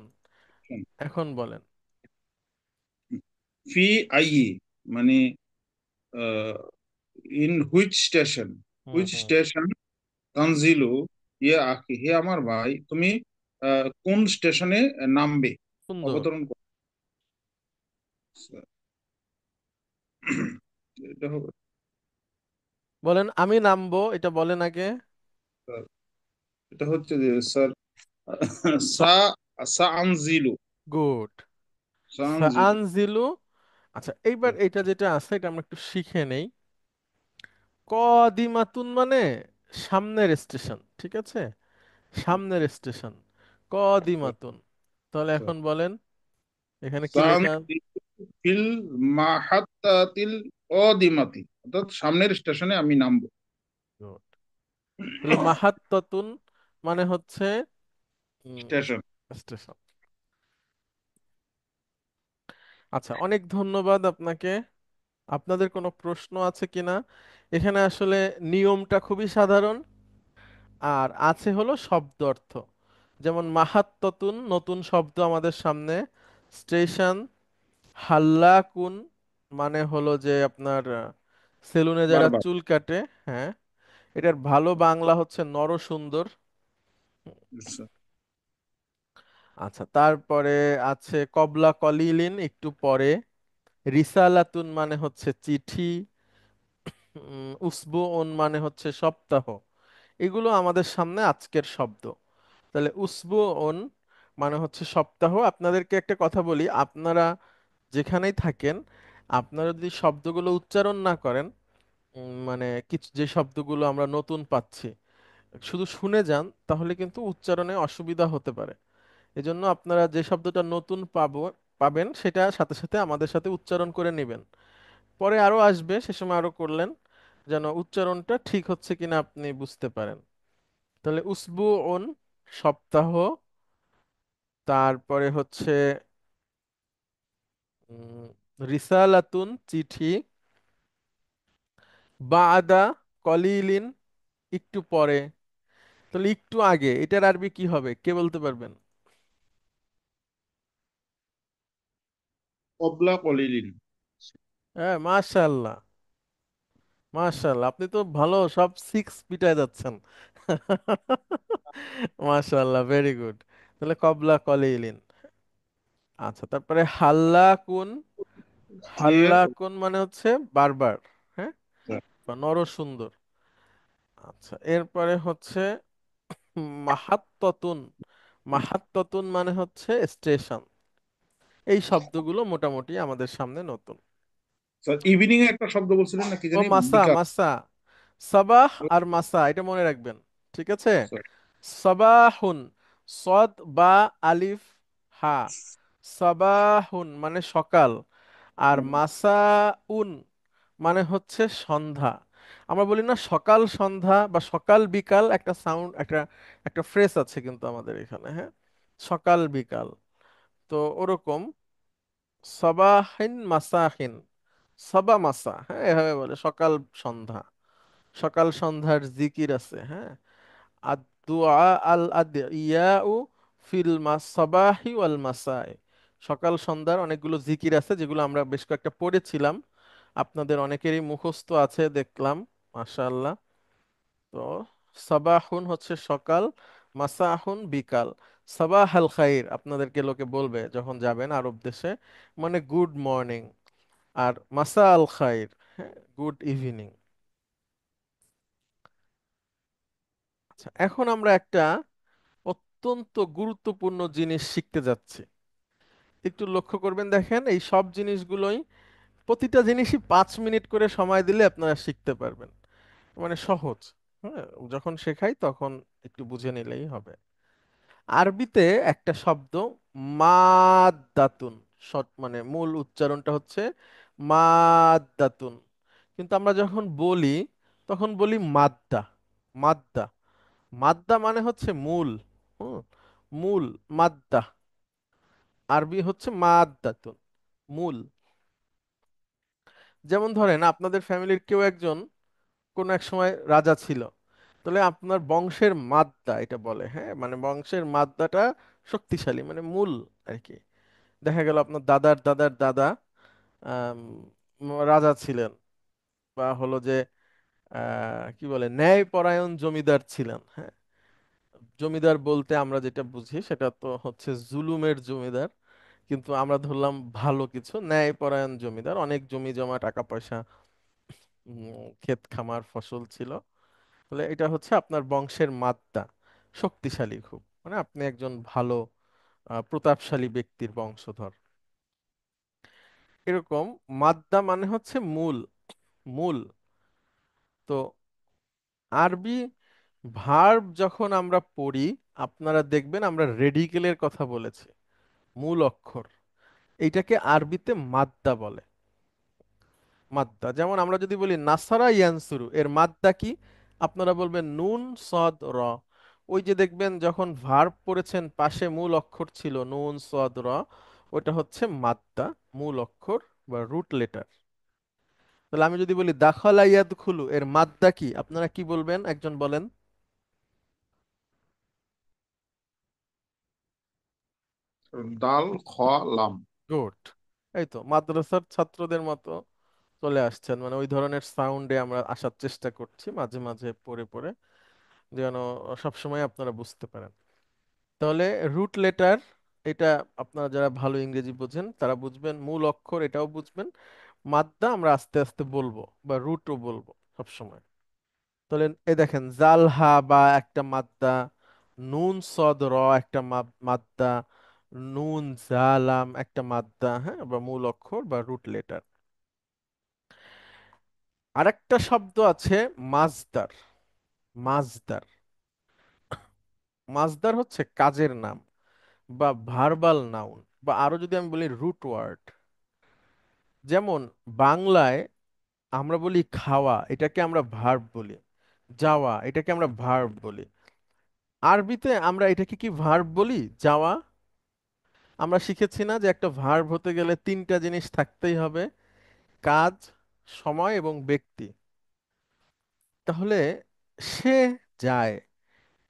এখন বলেন। ফি আইয়ি মানে in which station, hmm which hmm, station তানজিলু ইয়া আখি, হে আমার ভাই তুমি কোন স্টেশনে নামবে, সুন্দর। অবতরণ করবে? এটা হবে বলেন আমি নামবো, এটা বলেন আগে। স্যার, এটা হচ্ছে যে স্যার সা সাআনজিলু, গুড। সাআনজিলু। সাআনজিলু। আচ্ছা, এইবার এটা যেটা আছে এটা আমরা একটু শিখে নেই। কদিমাতুন মানে সামনের স্টেশন, ঠিক আছে। সামনের স্টেশন, কদিমাতুন। তাহলে এখন বলেন এখানে কি লেখা। সাআনজিলু ফিল মাহাত্তাতিল কদিমাতি, অর্থাৎ সামনের স্টেশনে আমি নামবো। Good. তাহলে মাহাত্ততুন মানে হচ্ছে স্টেশন। স্টেশন। আচ্ছা, অনেক ধন্যবাদ আপনাকে। আপনাদের কোনো প্রশ্ন আছে কিনা? এখানে আসলে নিয়মটা খুবই সাধারণ, আর আছে হলো শব্দ অর্থ। যেমন মাহাত্ততুন নতুন শব্দ আমাদের সামনে, স্টেশন। হাল্লাকুন মানে হলো যে আপনার সেলুনে যারা বারবার। চুল কাটে, হ্যাঁ। এটার ভালো বাংলা হচ্ছে নরসুন্দর। আচ্ছা। আচ্ছা, তারপরে আছে কবলা কলিলিন, একটু পরে। রিসালাতুন মানে হচ্ছে চিঠি। উসবুউন মানে হচ্ছে সপ্তাহ। এগুলো আমাদের সামনে আজকের শব্দ। তাহলে উসবুউন মানে হচ্ছে সপ্তাহ। আপনাদেরকে একটা কথা বলি, আপনারা যেখানেই থাকেন, আপনারা যদি শব্দগুলো উচ্চারণ না করেন, মানে কিছু যে শব্দগুলো আমরা নতুন পাচ্ছি, শুধু শুনে যান, তাহলে কিন্তু উচ্চারণে অসুবিধা হতে পারে। এজন্য আপনারা যে শব্দটা নতুন পাবেন সেটা সাথে সাথে আমাদের সাথে উচ্চারণ করে নেবেন। পরে আরো আসবে, সে সময় আরো করলেন, যেন উচ্চারণটা ঠিক হচ্ছে কিনা আপনি বুঝতে পারেন। তাহলে উসবুউন সপ্তাহ, তারপরে হচ্ছে উম, রিসালাতুন চিঠি, বাদা কলিলিন একটু পরে। তাহলে একটু আগে এটার আরবি কি হবে, কে বলতে পারবেন? কবলা কলিলিন। হ্যাঁ, মাশাআল্লাহ, মাশাআল্লাহ, আপনি তো ভালো সব সিক্স পিটায় যাচ্ছেন। মাশাআল্লাহ, ভেরি গুড। তাহলে কবলা কলিলিন। আচ্ছা, তারপরে হাল্লাকুন। যে হাল্লাকুন মানে হচ্ছে বারবার, হ্যাঁ, বা নরসুন্দর। আচ্ছা, এরপরে হচ্ছে মাহাত্ততুন। মাহাত্ততুন মানে হচ্ছে স্টেশন। এই শব্দগুলো মোটামুটি আমাদের সামনে নতুন। স্যার ইভিনিং এ একটা শব্দ বলছিলেন না, কি ও জানি, মাসা, বিকাল। মাসা। সাবাহ আর মাসা, এটা মনে রাখবেন, ঠিক আছে? স্যার। সাবাহুন, সদ বা আলিফ হা, সাবাহুন মানে সকাল, আর মাসাউন মানে হচ্ছে সন্ধ্যা। আমরা বলি না সকাল সন্ধ্যা বা সকাল বিকাল, একটা সাউন্ড, একটা একটা ফ্রেজ আছে কিন্তু আমাদের এখানে, হ্যাঁ, সকাল বিকাল। তো ওরকম সবাহিন মাসাহিন, সবা মাসা, হ্যাঁ, এভাবে বলে সকাল সন্ধ্যা। সকাল সন্ধ্যার জিকির আছে, হ্যাঁ। আদ-দুআ আল-আদিয়াউ ফিল সাবাহি ওয়াল মাসাই, সকাল সন্ধ্যার অনেকগুলো জিকির আছে যেগুলো আমরা বেশ কয়েকটা পড়েছিলাম, আপনাদের অনেকেরই মুখস্থ আছে দেখলাম, মাশাআল্লাহ। তো সাবাহুন হচ্ছে সকাল, মাসাহুন বিকাল। সাবাহ আল খাইর আপনাদেরকে লোকে বলবে যখন যাবেন আরব দেশে, মানে গুড মর্নিং। আর মাসা আল খাইর, হ্যাঁ, গুড ইভিনিং। আচ্ছা, এখন আমরা একটা অত্যন্ত গুরুত্বপূর্ণ জিনিস শিখতে যাচ্ছি। একটু লক্ষ্য করবেন, দেখেন এই সব জিনিসগুলোই, প্রতিটা জিনিসই 5 মিনিট করে সময় দিলে আপনারা শিখতে পারবেন, মানে সহজ। হ্যাঁ, যখন শেখাই তখন একটু বুঝে নিলেই হবে। আরবিতে একটা শব্দ মাদ্দাতুন, মানে মূল উচ্চারণটা হচ্ছে মাদ্দাতুন, কিন্তু আমরা যখন বলি তখন বলি মাদ্দা। মাদ্দা, মাদ্দা মানে হচ্ছে মূল। হুম, মূল, মাদ্দা। আরবি হচ্ছে মাদ্দাতুন, মূল। যেমন ধরেন আপনাদের ফ্যামিলির কেউ একজন কোন এক সময় রাজা ছিল, তাহলে আপনার বংশের মাদ্দা এটা বলে, হ্যাঁ, মানে বংশের মাদ্দাটা শক্তিশালী, মানে মূল আর কি। দেখা গেল আপনার দাদার দাদার দাদা আম, রাজা ছিলেন, বা হলো যে কি বলে ন্যায়পরায়ণ জমিদার ছিলেন, হ্যাঁ। জমিদার বলতে আমরা যেটা বুঝি সেটা তো হচ্ছে জুলুমের জমিদার, কিন্তু আমরা ধরলাম ভালো কিছু, ন্যায়পরায়ণ জমিদার, অনেক জমি জমা টাকা পয়সা, ক্ষেত খামার ফসল ছিল। তাহলে এটা হচ্ছে আপনার বংশের মাদ্দা, শক্তিশালী খুব, মানে আপনি একজন ভালো প্রতাপশালী ব্যক্তির বংশধর। এরকম মাদ্দা মানে হচ্ছে মূল, মূল। তো আরবি ভার্ব যখন আমরা পড়ি, আপনারা দেখবেন আমরা রেডিকেলের কথা বলেছি, মূল অক্ষর, এইটাকে আরবিতে মাদ্দা বলে। মাদ্দা, যেমন আমরা যদি বলি নাসারা ইয়ানসুরু, এর মাদ্দা কি? আপনারা বলবেন নুন সদ র। ওই যে দেখবেন যখন ভার্ব পড়েছেন পাশে মূল অক্ষর ছিল নুন সদ র, ওটা হচ্ছে মাদ্দা, মূল অক্ষর বা রুট লেটার। তাহলে আমি যদি বলি দাখালা ইয়াদখুলু, এর মাদ্দা কি? আপনারা কি বলবেন, একজন বলেন। দাল খ লাম। গুড, এই তো মাদ্রাসার ছাত্রদের মতো চলে আসছেন, মানে ওই ধরনের সাউন্ডে আমরা আসার চেষ্টা করছি মাঝে মাঝে পড়ে পড়ে, যেন সবসময় আপনারা বুঝতে পারেন। তাহলে রুট লেটার, এটা আপনারা যারা ভালো ইংরেজি বোঝেন তারা বুঝবেন, মূল অক্ষর এটাও বুঝবেন, মাদ্দা আমরা আস্তে আস্তে বলবো বা রুটও বলবো সবসময়। তাহলে এই দেখেন জালহা বা একটা মাদ্দা, নুন সদ র একটা মাদ্দা, নুন জালাম একটা মাদ্দা, হ্যাঁ, বা মূল অক্ষর বা রুট লেটার। আরেকটা শব্দ আছে মাজদার। মাজদার, মাজদার হচ্ছে কাজের নাম বা ভার্বাল নাউন, বা আরো যদি আমি বলি রুট ওয়ার্ড। যেমন বাংলায় আমরা বলি খাওয়া, এটাকে আমরা ভার্ব বলি, যাওয়া এটাকে আমরা ভার্ব বলি। আরবিতে আমরা এটাকে কি ভার্ব বলি, যাওয়া? আমরা শিখেছি না যে একটা ভার্ব হতে গেলে তিনটা জিনিস থাকতেই হবে, কাজ, সময় এবং ব্যক্তি। তাহলে সে যায়,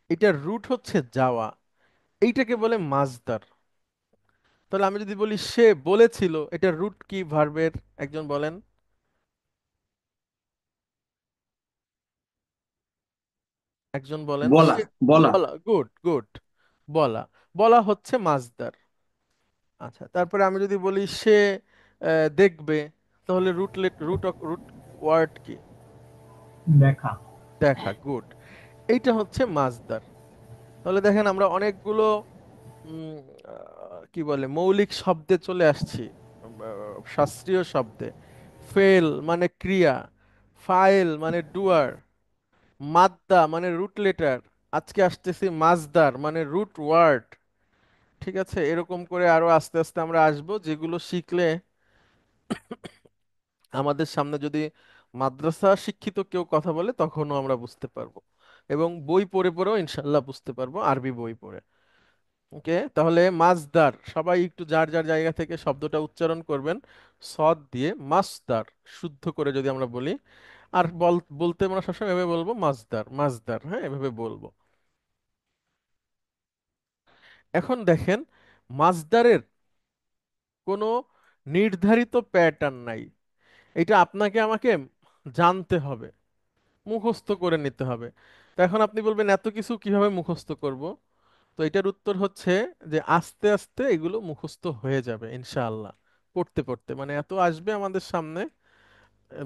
এটার রুট হচ্ছে যাওয়া, এইটাকে বলে মাজদার। তাহলে আমি যদি বলি সে বলেছিল, এটার রুট কি ভার্বের, একজন বলেন। একজন বলেন বলা, সে, বলা। বলা, গুড গুড, বলা, বলা হচ্ছে মাজদার। আচ্ছা, তারপরে আমি যদি বলি সে দেখবে, তাহলে রুট রুট ওয়ার্ড কি? দেখা। দেখা, গুড, এইটা হচ্ছে মাজদার। তাহলে দেখেন আমরা অনেকগুলো উম, কি বলে মৌলিক শব্দে চলে আসছি, শাস্ত্রীয় শব্দে। ফেল মানে ক্রিয়া, ফাইল মানে ডুয়ার, মাদ্দা মানে রুট লেটার, আজকে আসতেছি মাজদার মানে রুট ওয়ার্ড। ঠিক আছে, এরকম করে আরো আস্তে আস্তে আমরা আসবো, যেগুলো শিখলে আমাদের সামনে যদি মাদ্রাসা শিক্ষিত কেউ কথা বলে তখনও আমরা বুঝতে পারবো, এবং বই পড়ে পড়েও ইনশাল্লাহ বুঝতে পারবো, আরবি বই পড়ে। ওকে, তাহলে মাজদার, সবাই একটু যার যার জায়গা থেকে শব্দটা উচ্চারণ করবেন সদ দিয়ে, মাসদার শুদ্ধ করে যদি আমরা বলি। আর বলতে আমরা সবসময় এভাবে বলবো, মাজদার মাজদার, হ্যাঁ এভাবে বলবো। এখন দেখেন, মাজদারের কোনো নির্ধারিত প্যাটার্ন নাই, এটা আপনাকে আমাকে জানতে হবে, মুখস্থ করে নিতে হবে। তো এখন আপনি বলবেন এত কিছু কিভাবে মুখস্থ করব? তো এটার উত্তর হচ্ছে যে আস্তে আস্তে এগুলো মুখস্থ হয়ে যাবে ইনশাআল্লাহ। পড়তে পড়তে মানে এত আসবে আমাদের সামনে,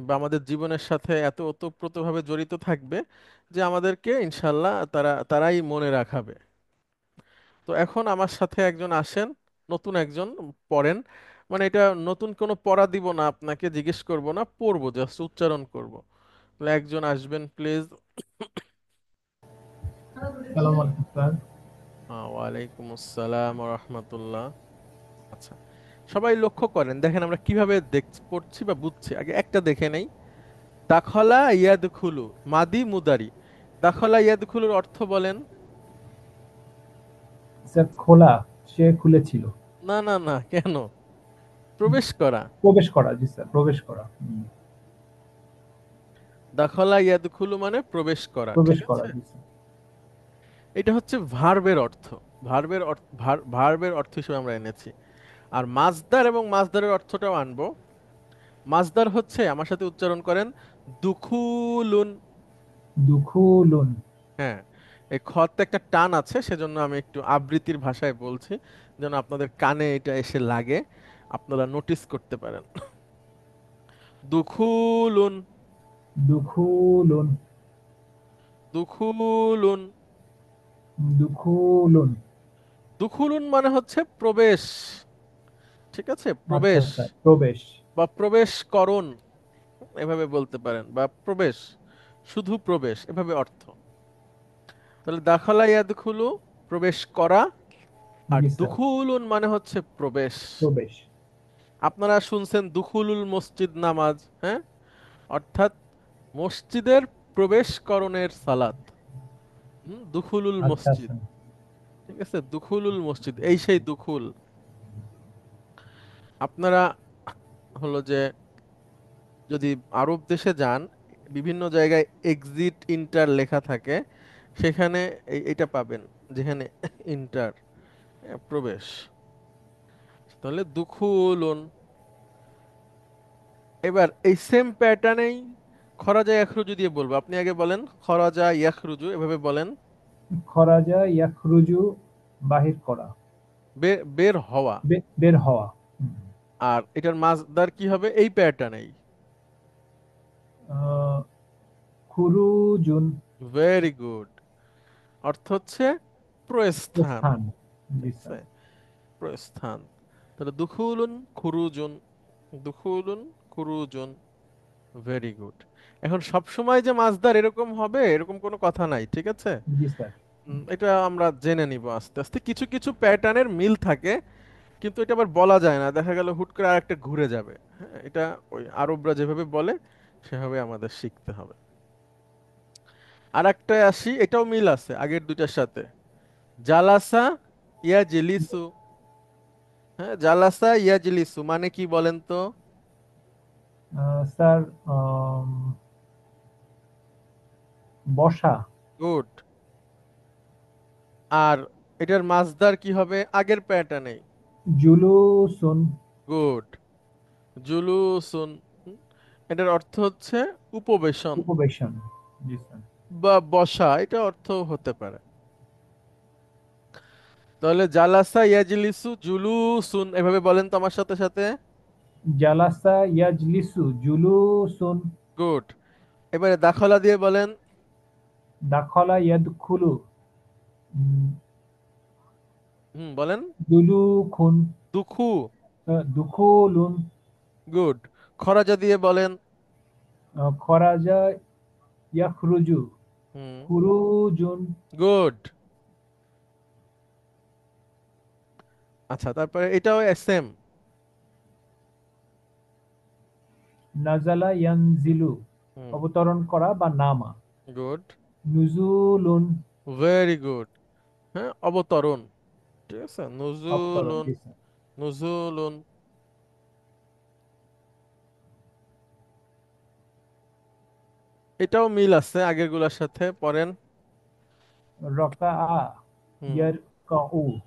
বা আমাদের জীবনের সাথে এত ওতপ্রোতভাবে জড়িত থাকবে যে আমাদেরকে ইনশাআল্লাহ তারাই মনে রাখাবে। তো এখন আমার সাথে একজন আসেন, নতুন একজন পড়েন। মানে এটা নতুন কোনো পড়া দিব না, আপনাকে জিজ্ঞেস করব না, পড়বো, জাস্ট উচ্চারণ করব। তাহলে একজন আসবেন প্লিজ। আসসালামু আলাইকুম স্যার। ওয়ালাইকুম আসসালাম ওয়া রাহমাতুল্লাহ। আচ্ছা, সবাই লক্ষ্য করেন, দেখেন আমরা কিভাবে পড়ছি বা বুঝছি। আগে একটা দেখে নেই, দাখলা ইয়াদখুলু, মাদি মুদারি। দাখলা ইয়াদখুলুর অর্থ বলেন। স্যার খোলা, সে খুলেছিল। না না না, কেন? প্রবেশ করা। প্রবেশ করা, জি স্যার, প্রবেশ করা। দাখলা ইয়াদখুলু মানে প্রবেশ করা, ঠিক প্রবেশ করা, আছে। জি স্যার। এটা হচ্ছে ভার্বের অর্থ, ভার্বের অর্থ হিসেবে আমরা এনেছি। আর মাজদার এবং মাজদারের অর্থটাও আনবো। মাজদার হচ্ছে, আমার সাথে উচ্চারণ করেন, দুখুলুন। দুখুলুন। হ্যাঁ, এই খতে একটা টান আছে, সেজন্য আমি একটু আবৃত্তির ভাষায় বলছি, যেন আপনাদের কানে এটা এসে লাগে, আপনারা নোটিস করতে পারেন। দুখুলুন, দুখুলুন। দুখুলুন। দুখুলুন। দুখুলুন মানে হচ্ছে প্রবেশ, ঠিক আছে, আচ্ছা প্রবেশ আচ্ছা, প্রবেশ। বা প্রবেশ করণ, এভাবে বলতে পারেন, বা প্রবেশ, শুধু প্রবেশ, এভাবে অর্থ। তাহলে দাখালা ইয়াদখুলু প্রবেশ করা, আর জি স্যার। দুখুলুন মানে হচ্ছে প্রবেশ। প্রবেশ। আপনারা শুনছেন দুখুলুল মসজিদ নামাজ, হ্যাঁ, অর্থাৎ মসজিদের প্রবেশকরণের সালাত। দুখুলুল আচ্ছা মসজিদ, আচ্ছা। ঠিক আছে, দুখুলুল মসজিদ, এই সেই দুখুল। আপনারা হলো যে যদি আরব দেশে যান, বিভিন্ন জায়গায় এক্সিট ইন্টার লেখা থাকে, সেখানে এটা পাবেন, যেখানে ইন্টার, প্রবেশ। তাহলে দুখুলুন। এবার এই সেম প্যাটার্নেই খরাজা ইয়াখরুজু দিয়ে বলবো। আপনি আগে বলেন খরাজা ইয়াখরুজু, এভাবে বলেন। খরাজা ইয়াখরুজু, বাহির করা। বের হওয়া। বের হওয়া। আর এটার মাসদার কি হবে এই প্যাটার্নেই? আহ, খুরুজুন। Very good. অর্থ হচ্ছে প্রস্থান, স্থান। জি দেখছে, স্যার। প্রস্থান। তাহলে দুখুলুন খুরুজুন, দুখুলুন খুরুজুন, ভেরি গুড। এখন সব সময় যে মাসদার এরকম হবে এরকম কোনো কথা নাই, ঠিক আছে। জি স্যার। এটা আমরা জেনে নিব আস্তে আস্তে। কিছু কিছু প্যাটার্নের মিল থাকে, কিন্তু এটা আবার বলা যায় না, দেখা গেল হুট করে আরেকটা ঘুরে যাবে। হ্যাঁ, এটা ওই আরবরা যেভাবে বলে সেভাবে আমাদের শিখতে হবে। আর একটা আসি, এটাও মিল আছে আগের দুইটার সাথে। জালাসা ইয়াজলিসু। হ্যাঁ, জালাসা ইয়াজলিসু মানে কি বলেন তো? স্যার, বসা। গুড। আর এটার মাসদার কি হবে আগের প্যাটার্নে? জুলুসুন। গুড, জুলুসুন। হুম, এটার অর্থ হচ্ছে উপবেশন উপবেশন। জি স্যার। বা বসা, এটা অর্থ হতে পারে। তাহলে জালাসা ইয়াজলিসু জুলুসুন, এভাবে বলেন তো আমার সাথে সাথে। জালাসা ইয়াজলিসু জুলুসুন। গুড। এবারে দাখলা দিয়ে বলেন। দাখলা ইয়াদখুলু বলেন। দুলুখুন। দুখু। দুখুলুন। গুড। খরাজা দিয়ে বলেন। খরাজা ইয়াখরুজু হুম, খুরুজুন গুড। আচ্ছা, তারপরে এটাও সেম। নাজালা ইয়ানজিলু হুম, অবতরণ করা বা নামা। গুড, নুজুলুন ভেরি গুড। হ্যাঁ, অবতরণ। ঠিক আছে, অবতরণ, নুজুলুন, জি স্যার। নুজুলুন। এটাও মিল আছে আগের গুলার সাথে, পড়েন। রকা হুম, ইয়ার কাউ, হুম।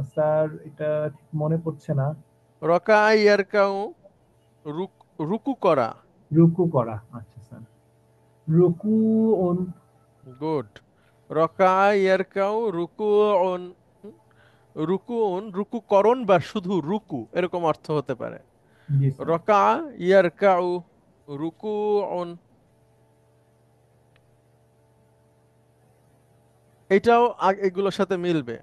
স্যার এটা ঠিক মনে পড়ছে না। রকা ইয়ারকাউ, রুকু করা। রুকু করা, আচ্ছা স্যার। রুকু অন, গুড। রকা ইয়ারকাউ রুকুউন। রুকুউন রুকুকরণ বা শুধু রুকু এরকম অর্থ হতে পারে। জি স্যার। রকা ইয়ারকাউ রুকুউন। এটাও এগুলোর সাথে মিলবে।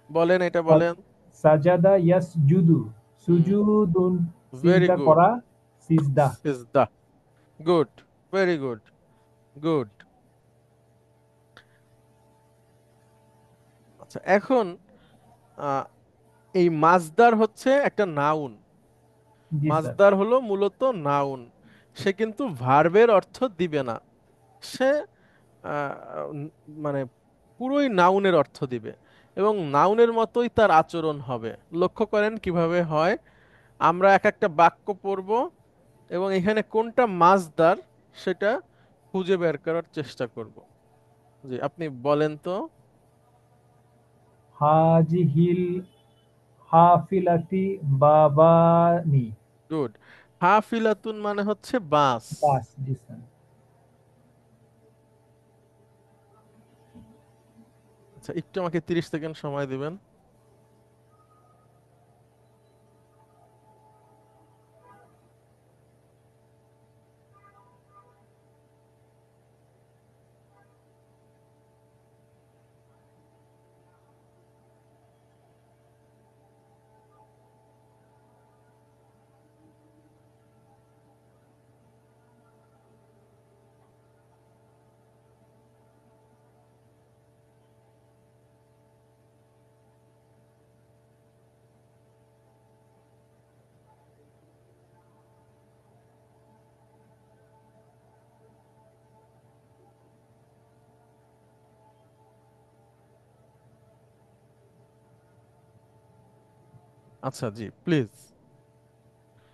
বলেন, এটা বলেন। সাজাদা ইয়াসজুদু, হুম, সুজুদুন ভেরি সিজদা গুড। করা, সিজদা। সিজদা, গুড, ভেরি গুড, গুড। আচ্ছা, এখন আহ, এই মাজদার হচ্ছে একটা নাউন। জি স্যার। মাজদার হলো মূলত নাউন। সে কিন্তু ভার্বের অর্থ দিবে না। সে আহ, উম, মানে পুরোই নাউনের অর্থ দিবে এবং নাউনের মতোই তার আচরণ হবে। লক্ষ্য করেন কিভাবে হয়। আমরা এক একটা বাক্য পড়ব এবং এখানে কোনটা মাজদার সেটা খুঁজে বের করার চেষ্টা করব। জি, আপনি বলেন তো। হাজিহিল হাফিলাতি বাবানি। গুড। হাফিলাতুন মানে হচ্ছে বাস। বাস, জি স্যার। আচ্ছা, একটু আমাকে 30 সেকেন্ড সময় দিবেন। আচ্ছা, জি প্লিজ জি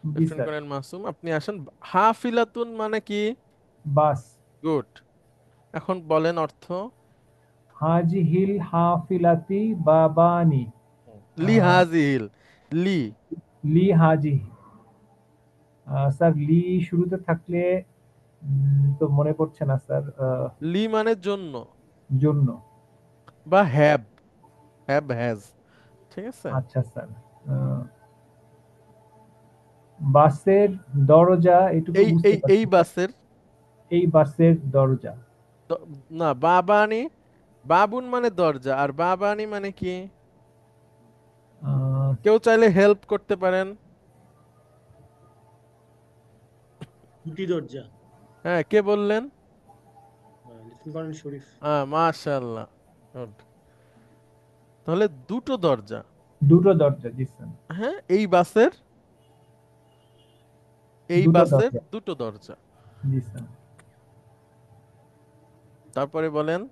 রেফারেন্স স্যার। করেন মাসুম, আপনি আসেন। হাফিলাতুন মানে কি? বাস। গুড। এখন বলেন অর্থ। হাজিহিল হাফিলাতি বাবানি। লি আহ, হাজিল, লি। লি হাজি, স্যার লি শুরুতে থাকলে তো মনে পড়ছে না স্যার। লি মানে জন্য জন্য। বা হ্যাভ, হ্যাভ হ্যাজ। ঠিক আছে। আচ্ছা স্যার। আহ, বাসের দরজা এটুকু এই বুঝতে এই এই পারছি স্যার। বাসের এই বাসের দরজা। দ- না, বাবানি। বাবুন মানে দরজা, আর বাবানি মানে কি? আহ, কেউ চাইলে হেল্প করতে পারেন। দুটি দরজা। হ্যাঁ, কে বললেন? লিসেন করেন শরীফ। হ্যাঁ, মাশাআল্লাহ। গুড। তাহলে দুটো দরজা। দুটো দরজা, জি স্যার। হ্যাঁ, এই দুটো বাসের দরজা, দুটো দরজা। জি স্যার। তারপরে বলেন।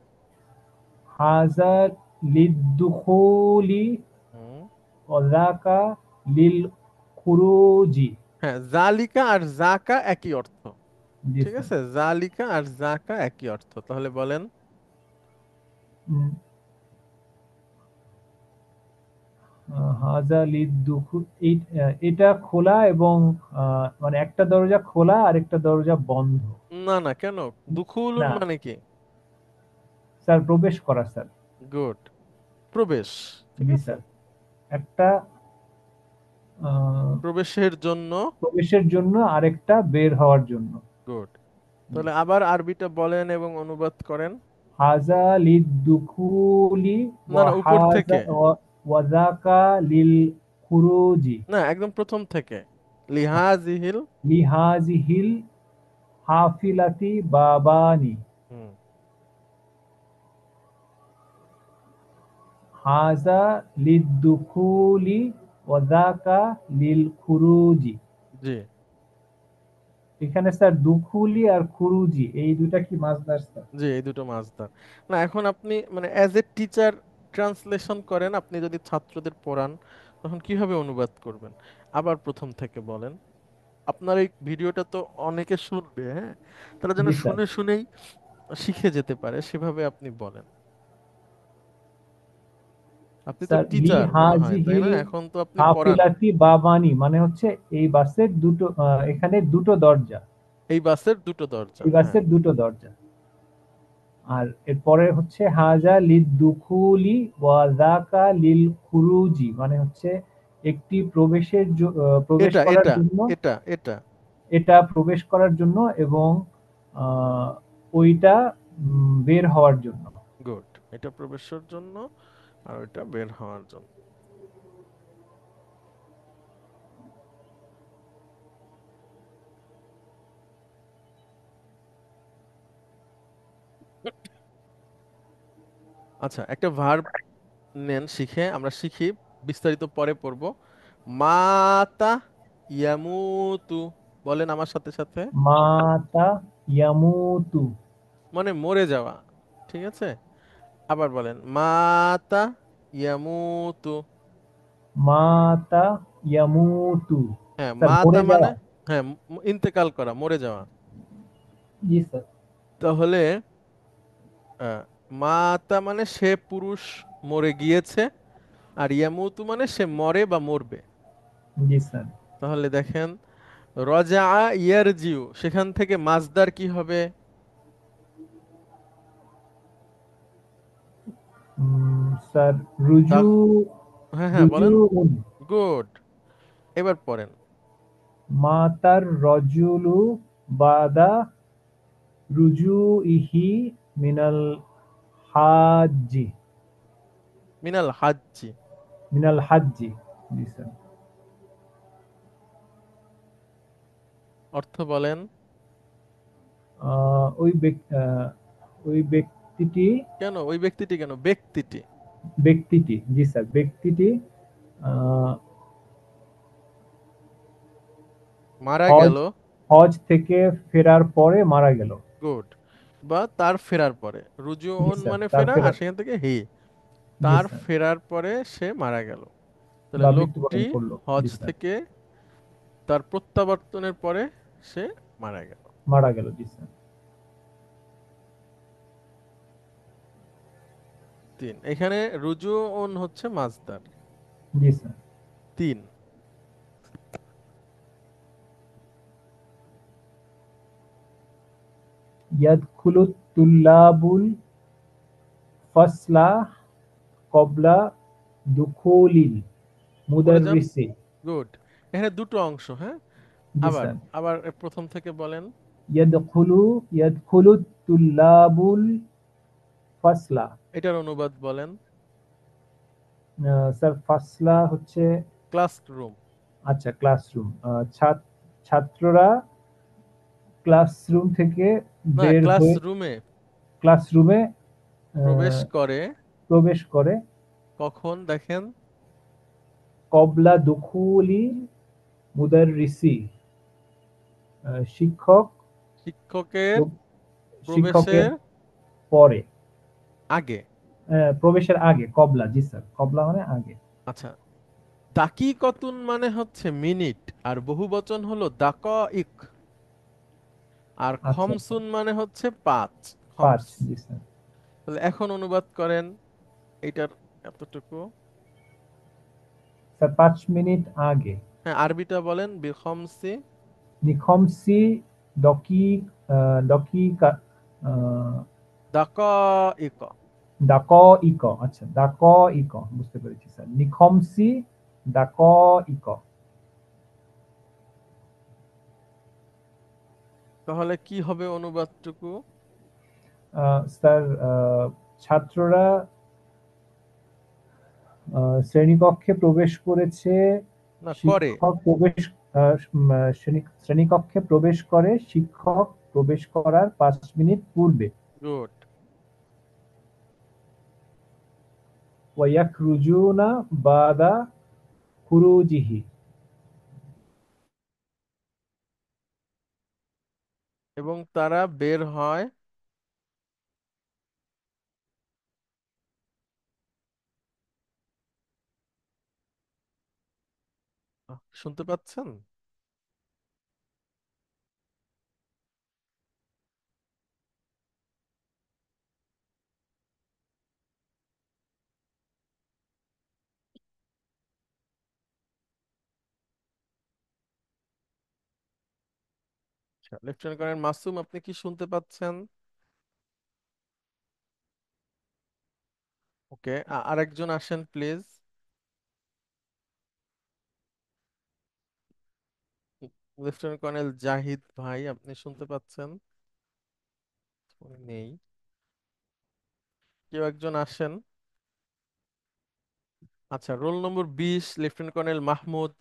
হাজা লিদ্দুখুলি হুম, ওয়াজাকা লিল খুরুজি। হ্যাঁ, জালিকা আর জাকা একই অর্থ। জি ঠিক স্যার। আছে, জালিকা আর জাকা একই অর্থ, তাহলে বলেন। উম, হাজা লিদ্দুখুল, এটা খোলা এবং মানে একটা দরজা খোলা আর একটা দরজা বন্ধ। না না, কেন? দুখুলুন না মানে কি? স্যার, প্রবেশ করা স্যার। গুড, প্রবেশ। ঠিক জি আছে, স্যার। একটা আহ, প্রবেশের জন্য। প্রবেশের জন্য আরেকটা বের হওয়ার জন্য। গুড। তাহলে আবার আরবিটা বলেন এবং অনুবাদ করেন। হাজা লিদ্দুখুলি না ওয়া না, উপর হাজা থেকে। ওয়াজাকা লিল খুরুজি। না, একদম প্রথম থেকে। লিহাজিহিল। লিহাজিহিল হাফিলাতি বাবানি, হুম, হাজা লিদ্দুখুলি ওয়াজাকা লিল খুরুজি। জি এখানে স্যার দুখুলি আর খুরুজি এই দুটা কি মাসদার স্যার? জি, এই দুটো মাসদার। না, এখন আপনি মানে অ্যাজ এ টিচার ট্রান্সলেশন করেন, আপনি যদি ছাত্রদের পড়ান তখন কিভাবে অনুবাদ করবেন? আবার প্রথম থেকে বলেন। আপনার এই ভিডিওটা তো অনেকে শুনবে, হ্যাঁ, তারা যেন জি স্যার। শুনে শুনেই শিখে যেতে পারে, সেভাবে আপনি বলেন। আপনি তো স্যার লি টিচার মনে হয়, তাই হাজিহি না? এখন তো আপনি পড়ান। হাফিলাতি বাবানি মানে হচ্ছে এই বাসের দুটো এখানে দুটো দরজা, এই বাসের দুটো দরজা, এই হ্যাঁ। বাসের দুটো দরজা। আর এরপরে হচ্ছে হাজা লিদ দুখুলি ওয়া যাকা লিল খুরুজি মানে হচ্ছে একটি প্রবেশ এটা করার এটা জন্য, এটা এটা এটা প্রবেশ করার জন্য এবং ওইটা বের হওয়ার জন্য। গুড। এটা প্রবেশের জন্য আর ওইটা বের হওয়ার জন্য। আচ্ছা, একটা ভার্ব নেন, শিখে আমরা শিখি, বিস্তারিত পরে পড়ব। মাতা ইয়ামুতু, বলেন আমার সাথে সাথে। মাতা ইয়ামুতু, মানে মরে যাওয়া, ঠিক আছে? আবার বলেন মাতা ইয়ামুতু। মাতা ইয়ামুতু। হ্যাঁ, স্যার মাতা মরে মানে, যাওয়া। হ্যাঁ, ইন্তেকাল করা, মরে যাওয়া। জি স্যার। তাহলে মাতা মানে সে পুরুষ মরে গিয়েছে, আর ইয়ামুতু মানে সে মরে বা মরবে। জি স্যার। তাহলে দেখেন, রজা ইয়ারজিউ, সেখান থেকে মাজদার কি হবে? স্যার রুজু, তাহ হ্যাঁ হ্যাঁ, বলেন। রুজুউন। গুড। এবার পড়েন। মাতার রজুলু বাদা রুজুইহি মিনাল হাজ্জি, মিনাল হাজ্জি। মিনাল হাজ্জি। জি স্যার। অর্থ বলেন। ওই ওই ব্যক্তিটি, কেন ওই ব্যক্তিটি, কেন ব্যক্তিটি? ব্যক্তিটি, জি স্যার, ব্যক্তিটি আহ, মারা হজ, গেল। হজ থেকে ফেরার পরে মারা গেল। গুড। বা তার ফেরার পরে, জি রুজুউন স্যার, মানে তার ফেরা, আর ফেরার, সেখান থেকে হি, জি তার স্যার, ফেরার পরে সে মারা গেল। তাহলে বা লোকটি মৃত্যুবরণ করলো। হজ জি স্যার, থেকে তার প্রত্যাবর্তনের পরে সে মারা গেল। মারা গেল। জি স্যার। 3, এখানে রুজুউন হচ্ছে মাজদার। জি স্যার। 3, ইয়াদখুলুত তুল্লাবুল ফাসলা কবলা দুখুলিল পড়ে যান। মুদাররিসি। গুড। এখানে দুটো অংশ, হ্যাঁ। জি আবার স্যার। আবার প্রথম থেকে বলেন। ইয়াদখুলুত তুল্লাবুল ফাসলা। এটার অনুবাদ বলেন। স্যার ফাসলা হচ্ছে, ক্লাসরুম। আচ্ছা, ক্লাসরুম। ছাত্ররা ক্লাসরুম থেকে না, বের হয়ে ক্লাসরুমে ক্লাসরুমে প্রবেশ করে। প্রবেশ করে কখন দেখেন? কবলা দুখুলি মুদাররিসি, শিক্ষক শিক্ষকের প্রবেশের শিক্ষকের পরে, আগে। প্রবেশের আগে কবলা। জি স্যার, কবলা মানে আগে। আচ্ছা, দাকিকতুন মানে হচ্ছে মিনিট, আর বহুবচন হলো দাকাইক। আর আচ্ছা স্যার, খমসুন মানে হচ্ছে 5, 5। খমস। জি স্যার। তাহলে এখন অনুবাদ করেন এটার এতটুকু। স্যার 5 মিনিট আগে। হ্যাঁ, আরবিটা বলেন। বিখমসি নিখমসি দকিক, দকিকা, আহ, দাকাইক। দাক ইক। আচ্ছা, দাক ইক, বুঝতে পেরেছি স্যার। নিখমসি দাক ইক। তাহলে কি হবে অনুবাদটুকু? স্যার ছাত্ররা শ্রেণীকক্ষে প্রবেশ করেছে, না, করে। শিক্ষক প্রবেশ শ্রেণীকক্ষে প্রবেশ করে, শিক্ষক প্রবেশ করার 5 মিনিট পূর্বে। গুড। ওয়ায়াখরুজুনা বাদা খুরুজিহি। এবং তারা বের হয় শুনতে পাচ্ছেন? লেফটেন্যান্ট কর্নেল মাসুম, আপনি কি শুনতে পাচ্ছেন? ওকে, আরেকজন আসেন প্লিজ। লেফটেন্যান্ট কর্নেল জাহিদ ভাই, আপনি শুনতে পাচ্ছেন? উনি নেই। কেউ একজন আসেন। আচ্ছা, roll number 20, lieutenant colonel Mahmud.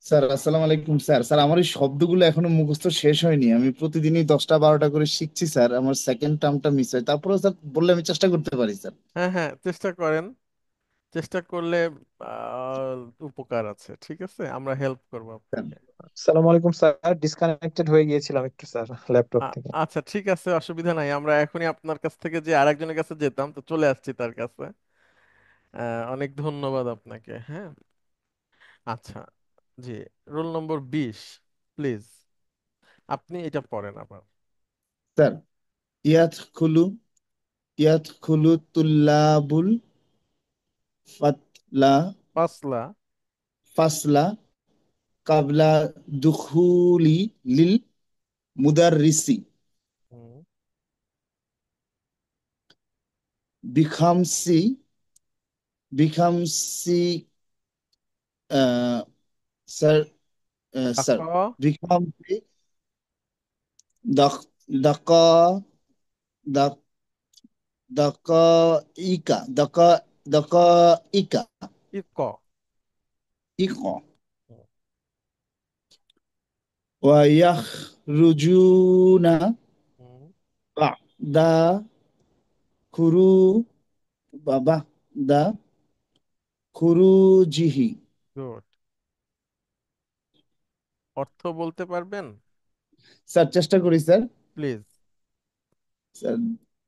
Sir আসসালামু আলাইকুম। স্যার স্যার আমার এই শব্দগুলো এখনো মুখস্থ শেষ হয়নি। আমি প্রতিদিনই 10টা 12টা করে শিখছি স্যার। আমার সেকেন্ড টার্মটা মিস হয়, তারপরেও স্যার বললে আমি চেষ্টা করতে পারি স্যার। হ্যাঁ হ্যাঁ, চেষ্টা করেন। চেষ্টা করলে উপকার আছে, ঠিক আছে, আমরা হেল্প করবো স্যার আপনাকে। সালাম আলাইকুম স্যার, ডিসকানেক্টেড হয়ে গিয়েছিলাম একটু স্যার ল্যাপটপ থেকে। আচ্ছা ঠিক আছে, অসুবিধা নাই, আমরা এখনই আপনার কাছ থেকে যে আরেকজনের কাছে যেতাম, তো চলে আসছি তার কাছে। অনেক ধন্যবাদ আপনাকে। হ্যাঁ, আচ্ছা, জি, রোল নম্বর 20, প্লিজ আপনি এটা পড়েন আবার। স্যার ইয়াত খুলু ইয়াত খুলু তুল্লাবুল ফাতলা পাসলা। ফাসলা কাবলা দুখুলি লিল মুদাররিসি হুম, বিখামসি বিখামসি আহ, স্যার স্যার দাকা। বিখামসি দাক দাকা দাক দাকাইকা দাকাইকা ইক। ইকা হুম, ওয়া ইয়াখরুজুনা হুম, বাদা খুরু বাবা দা খুরুজিহি। গুড। অর্থ বলতে পারবেন? স্যার চেষ্টা করি স্যার। প্লিজ। স্যার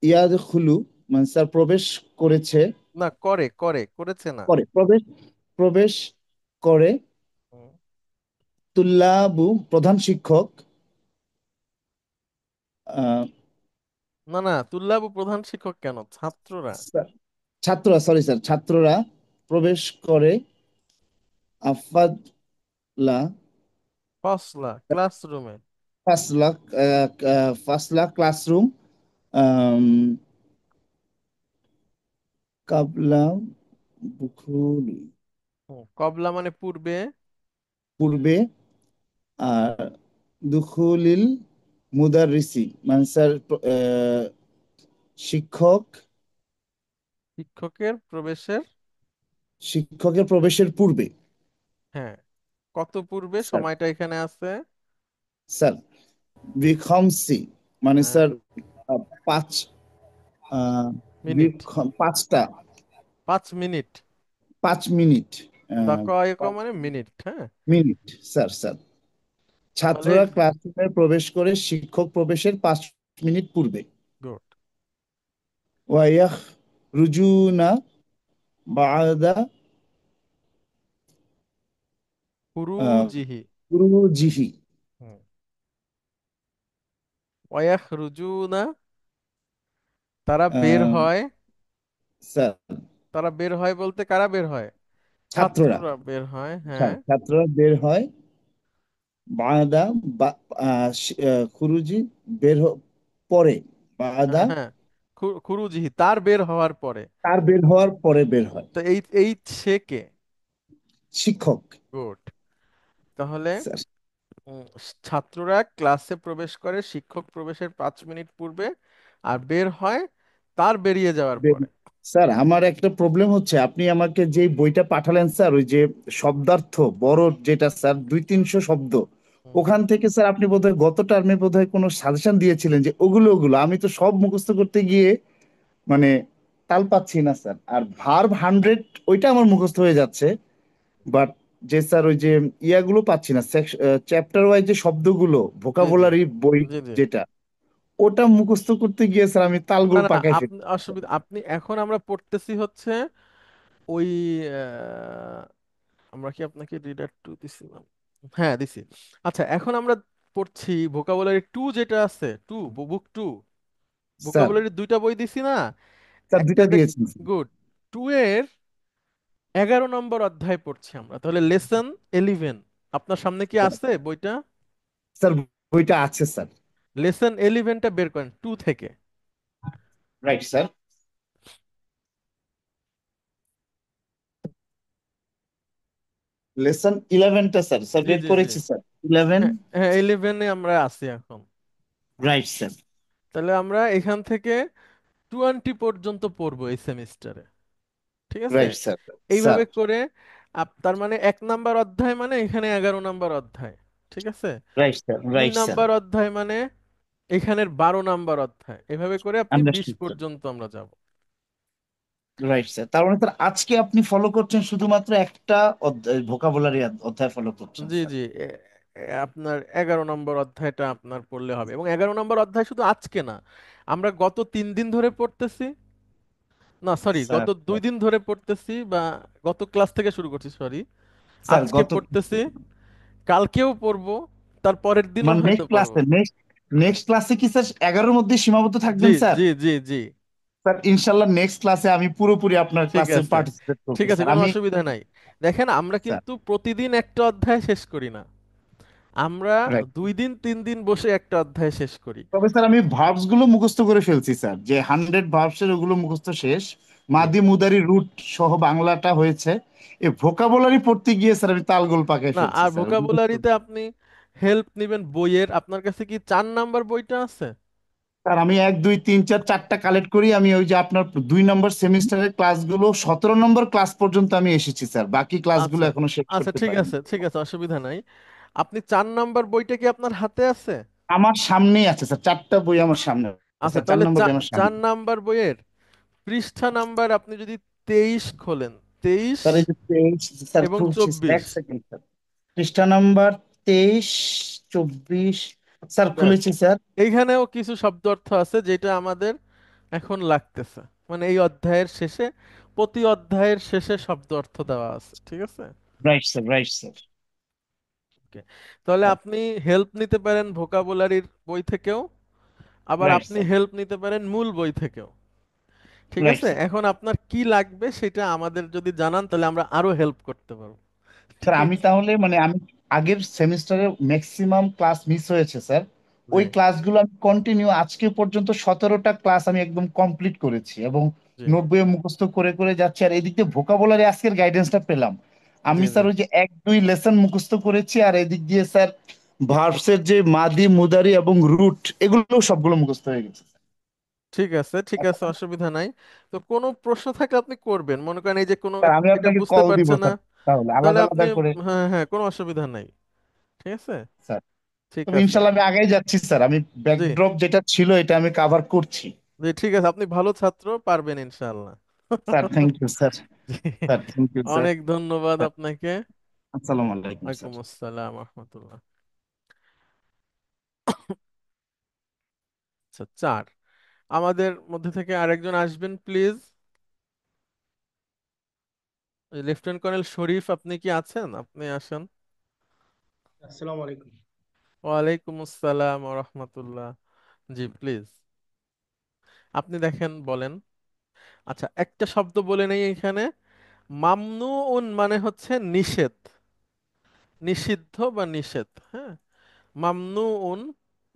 ইয়াদ খুলু মানে স্যার প্রবেশ করেছে, না, করে করে করেছে না। করে প্রবেশ প্রবেশ করে হুম, তুল্লাবু প্রধান শিক্ষক আহ, না না, তুল্লাবু প্রধান শিক্ষক কেন, ছাত্ররা। স্যার, ছাত্ররা সরি স্যার ছাত্ররা প্রবেশ করে আফাদলা ফাসলা, ক্লাসরুমে। ফাসলা ফাসলা ক্লাসরুম আম, কাবলা বুকুলি কবলা মানে পূর্বে। পূর্বে আর দুখুলিল মুদাররিসি মানে স্যার শিক্ষক শিক্ষকের প্রবেশের। শিক্ষকের প্রবেশের পূর্বে। হ্যাঁ, কত পূর্বে, স্যার সময়টা এখানে আছে। স্যার বিখমসি মানে হ্যাঁ, স্যার পাঁচ আহ, মিনিট। 5টা 5 মিনিট। 5 মিনিট দাকায়ক মানে মিনিট। হ্যাঁ, মিনিট স্যার স্যার তাহলে ছাত্ররা ক্লাসরুমে প্রবেশ করে শিক্ষক প্রবেশের 5 মিনিট পূর্বে। গুড। ওয়াইয়াখ রুজুনা বাদা খুরুজিহি। গুরুজিহি। হুম, ওয়ায়াখরুজুনা, তারা বের আহ, হয়। স্যার তারা বের হয় বলতে কারা বের হয়? ছাত্ররা ছাত্ররা বের হয়, হ্যাঁ। ছাত্ররা বের হয় বাদা খুরুজি পরে বাদা হ্যাঁ হ্যাঁ, খুরুজিহি, তার বের হওয়ার পরে। তার বের হওয়ার পরে বের হয় তো এই এই সে কে? শিক্ষক। গুড। তাহলে স্যার উম, ছাত্ররা ক্লাসে প্রবেশ করে শিক্ষক প্রবেশের 5 মিনিট পূর্বে, আর বের হয় তার বেরিয়ে যাওয়ার পরে। স্যার আমার একটা প্রবলেম হচ্ছে, আপনি আমাকে যে বইটা পাঠালেন স্যার, ওই যে শব্দার্থ বড় যেটা স্যার 200-300 শব্দ, ওখান থেকে স্যার আপনি বোধহয় গত টার্মে বোধহয় কোনো সাজেশন দিয়েছিলেন যে ওগুলো আমি তো সব মুখস্থ করতে গিয়ে মানে তাল পাচ্ছি না স্যার। আর ভার্ব 100 ওইটা আমার মুখস্থ হয়ে যাচ্ছে, বাট যে স্যার ওই যে ইয়াগুলো পাচ্ছি না, চ্যাপ্টার ওয়াইজ যে শব্দগুলো, জি জি ভোকাবুলারি বই জি জি। যেটা, ওটা মুখস্থ করতে গিয়ে স্যার আমি না তালগোল না না, পাকাই আপনি ফেলি। অসুবিধা, আপনি এখন আমরা পড়তেছি হচ্ছে ওই আমরা কি আপনাকে রিডার টু দিছিলাম? হ্যাঁ দিছি। আচ্ছা এখন আমরা পড়ছি ভোকাবুলারি টু, যেটা আছে two, book to. Sir, vocabulary দুইটা বই দিছি না? স্যার একটা দুইটা দেখ, দিয়েছেন স্যার। গুড। টু এর 11 নম্বর অধ্যায় পড়ছি আমরা, তাহলে লেসন 11 আপনার সামনে কি আছে বইটা? স্যার বইটা আছে স্যার। লেসন 11টা বের করেন টু থেকে। Right sir. লেসন 11টা স্যার, স্যার জি বের জি জি। করেছি স্যার। 11। হ্যাঁ হ্যাঁ, 11-এ আমরা আছি এখন। Right sir. তাহলে আমরা এখান থেকে 20 পর্যন্ত পড়বো এই সেমিস্টারে, ঠিক আছে? Right sir. স্যার। এইভাবে করে তার মানে 1 নাম্বার অধ্যায় মানে এখানে 11 নাম্বার অধ্যায়, ঠিক আছে? Right sir. দুই রাইট স্যার। নাম্বার অধ্যায় মানে এখানের 12 নাম্বার অধ্যায়, এভাবে করে আপনি 20 আন্ডারস্টুড স্যার। পর্যন্ত আমরা যাব। রাইট স্যার, তার মানে স্যার আজকে আপনি ফলো করছেন শুধুমাত্র একটা অধ্যায়, ভোকাবুলারি অধ্যায় ফলো করছেন জি স্যার। জি। আপনার 11 নম্বর অধ্যায়টা আপনার পড়লে হবে, এবং 11 নম্বর অধ্যায় শুধু আজকে না, আমরা গত 3 দিন ধরে পড়তেছি, না সরি গত স্যার। 2 দিন ধরে পড়তেছি, বা গত ক্লাস থেকে শুরু করছি, সরি। স্যার আজকে গত পড়তেছি, কালকেও পড়বো, তার পরের দিনও মানে হয়তো নেক্সট পড়বো। ক্লাসে, নেক্সট ক্লাসে কি স্যার 11-র মধ্যে সীমাবদ্ধ জি থাকবেন স্যার? জি জি জি। স্যার ইনশাল্লাহ নেক্সট ক্লাসে আমি পুরোপুরি আপনার ঠিক ক্লাসে আছে, পার্টিসিপেট করবো ঠিক আছে, স্যার কোনো আমি। অসুবিধা নাই। দেখেন আমরা স্যার। কিন্তু প্রতিদিন একটা অধ্যায় শেষ করি না, আমরা রাইট। 2 দিন 3 দিন বসে একটা অধ্যায় শেষ করি। তবে স্যার আমি ভার্বস গুলো মুখস্থ করে ফেলছি স্যার, যে 100 ভার্বস এর ওগুলো মুখস্থ শেষ। জি। মাদি মুদারি রুট সহ বাংলাটা হয়েছে। এই ভোকাবুলারি পড়তে গিয়ে স্যার আমি তালগোল পাকাই না ফেলছি আর স্যার, ওই মুখস্থ। ভোকাবুলারিতে আপনি হেল্প নেবেন বইয়ের, আপনার কাছে কি 4 নাম্বার বইটা আছে? স্যার আমি 1 2 3 4 4টা কালেক্ট করি, আমি ওই যে আপনার 2 নম্বর সেমিস্টারের ক্লাসগুলো 17 নম্বর ক্লাস পর্যন্ত আমি এসেছি স্যার, বাকি ক্লাসগুলো আচ্ছা এখনো শেষ আচ্ছা, করতে ঠিক পারিনি। আছে ঠিক আছে, অসুবিধা নাই। আপনি 4 নাম্বার বইটা কি আপনার হাতে আছে? আমার সামনেই আছে স্যার, 4টা বই আমার সামনে আছে আচ্ছা স্যার, চার তাহলে নম্বর বই আমার চার সামনে। নাম্বার বইয়ের পৃষ্ঠা নাম্বার আপনি যদি 23 খোলেন, 23 স্যার এই যে 23, স্যার এবং খুলছি, 24, 1 সেকেন্ড স্যার। পৃষ্ঠা নাম্বার 23, 24, স্যার ব্যাস, খুলেছি স্যার। এইখানেও কিছু শব্দ অর্থ আছে যেটা আমাদের এখন লাগতেছে, মানে এই অধ্যায়ের শেষে, প্রতি অধ্যায়ের শেষে শব্দ অর্থ দেওয়া আছে, ঠিক আছে? Right sir. Right sir. Okay, তাহলে আপনি হেল্প নিতে পারেন ভোকাবুলারির বই থেকেও, আবার রাইট আপনি স্যার। হেল্প নিতে পারেন মূল বই থেকেও, ঠিক রাইট আছে? স্যার। এখন আপনার কি লাগবে সেটা আমাদের যদি জানান তাহলে আমরা আরো হেল্প করতে পারবো, স্যার ঠিক আমি আছে? তাহলে মানে আমি আগের সেমিস্টারে ম্যাক্সিমাম ক্লাস মিস হয়েছে স্যার, জি ওই ক্লাসগুলো আমি কন্টিনিউ আজকে পর্যন্ত 17টা ক্লাস আমি একদম কমপ্লিট করেছি, এবং জি 90 মুখস্থ করে করে যাচ্ছি। আর এদিক দিয়ে ভোকাবুলারি আজকের গাইডেন্সটা পেলাম, আমি জি জি। স্যার ওই যে 1 2 লেসন মুখস্থ করেছি, আর এদিক দিয়ে স্যার ভার্বসের যে মাদি মুদারি এবং রুট এগুলো সবগুলো মুখস্থ হয়ে গেছে। ঠিক আছে ঠিক আছে, অসুবিধা নাই। তো কোনো প্রশ্ন থাকলে আপনি করবেন, মনে করেন এই যে কোনো স্যার আমি এটা আপনাকে বুঝতে কল দিব পারছে না, স্যার, তাহলে তাহলে আলাদা আপনি, আলাদা করে। হ্যাঁ হ্যাঁ, কোনো অসুবিধা নাই, ঠিক আছে? স্যার ঠিক তবে আছে। ইনশাল্লাহ আমি আগেই যাচ্ছি স্যার, আমি জি ব্যাকড্রপ যেটা ছিল এটা আমি কাভার করছি। জি, ঠিক আছে, আপনি ভালো ছাত্র, পারবেন ইনশাআল্লাহ। Sir thank you sir. জি, স্যার থ্যাংক ইউ স্যার। অনেক ধন্যবাদ আপনাকে। আসসালামু আলাইকুম স্যার। ওয়ালাইকুম আসসালাম রহমতুল্লাহ। আচ্ছা, 4, আমাদের মধ্যে থেকে আরেকজন আসবেন প্লিজ। লেফটেন্যান্ট কর্নেল শরীফ, আপনি কি আছেন? আপনি আসেন। আসসালামু আলাইকুম। ওয়ালাইকুম আসসালাম রহমতুল্লাহ। জি প্লিজ, আপনি দেখেন বলেন। আচ্ছা একটা শব্দ বলে নেই এখানে, মামনুউন মানে হচ্ছে নিষেধ, নিষিদ্ধ বা নিষেধ, হ্যাঁ? মামনুউন,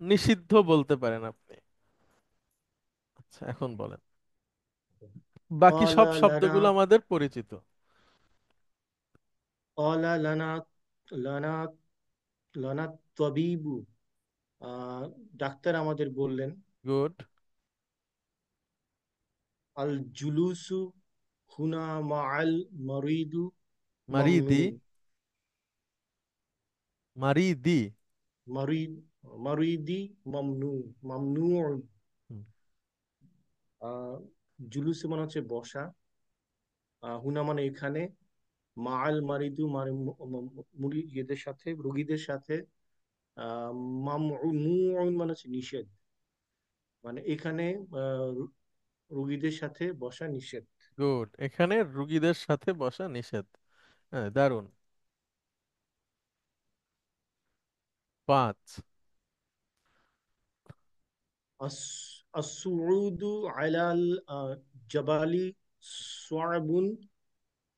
নিষিদ্ধ বলতে পারেন আপনি। আচ্ছা এখন বলেন, বাকি قال সব لنا শব্দগুলো আমাদের পরিচিত। قال لنا لنا الطبيب। আহ, ডাক্তার আমাদের বললেন। গুড। আল জুলুসু হুনা মাআল মারিদু মারিদি, মামনু। মারিদি, মারিদ, মারিদি, মামনু, মামনু। হুম, আহ জুলুসে মানে হচ্ছে বসা, হুনা মানে এখানে, মাআল মারিদু মানে মুরিদের সাথে, রোগীদের সাথে, আহ মামনুউন মানে হচ্ছে নিষেধ, মানে এখানে রোগীদের সাথে বসা নিষেধ। গুড। এখানে রুগীদের সাথে বসা নিষেধ। হ্যাঁ, দারুণ। 5। আসুউদু আলাল জাবালি সোয়াবুন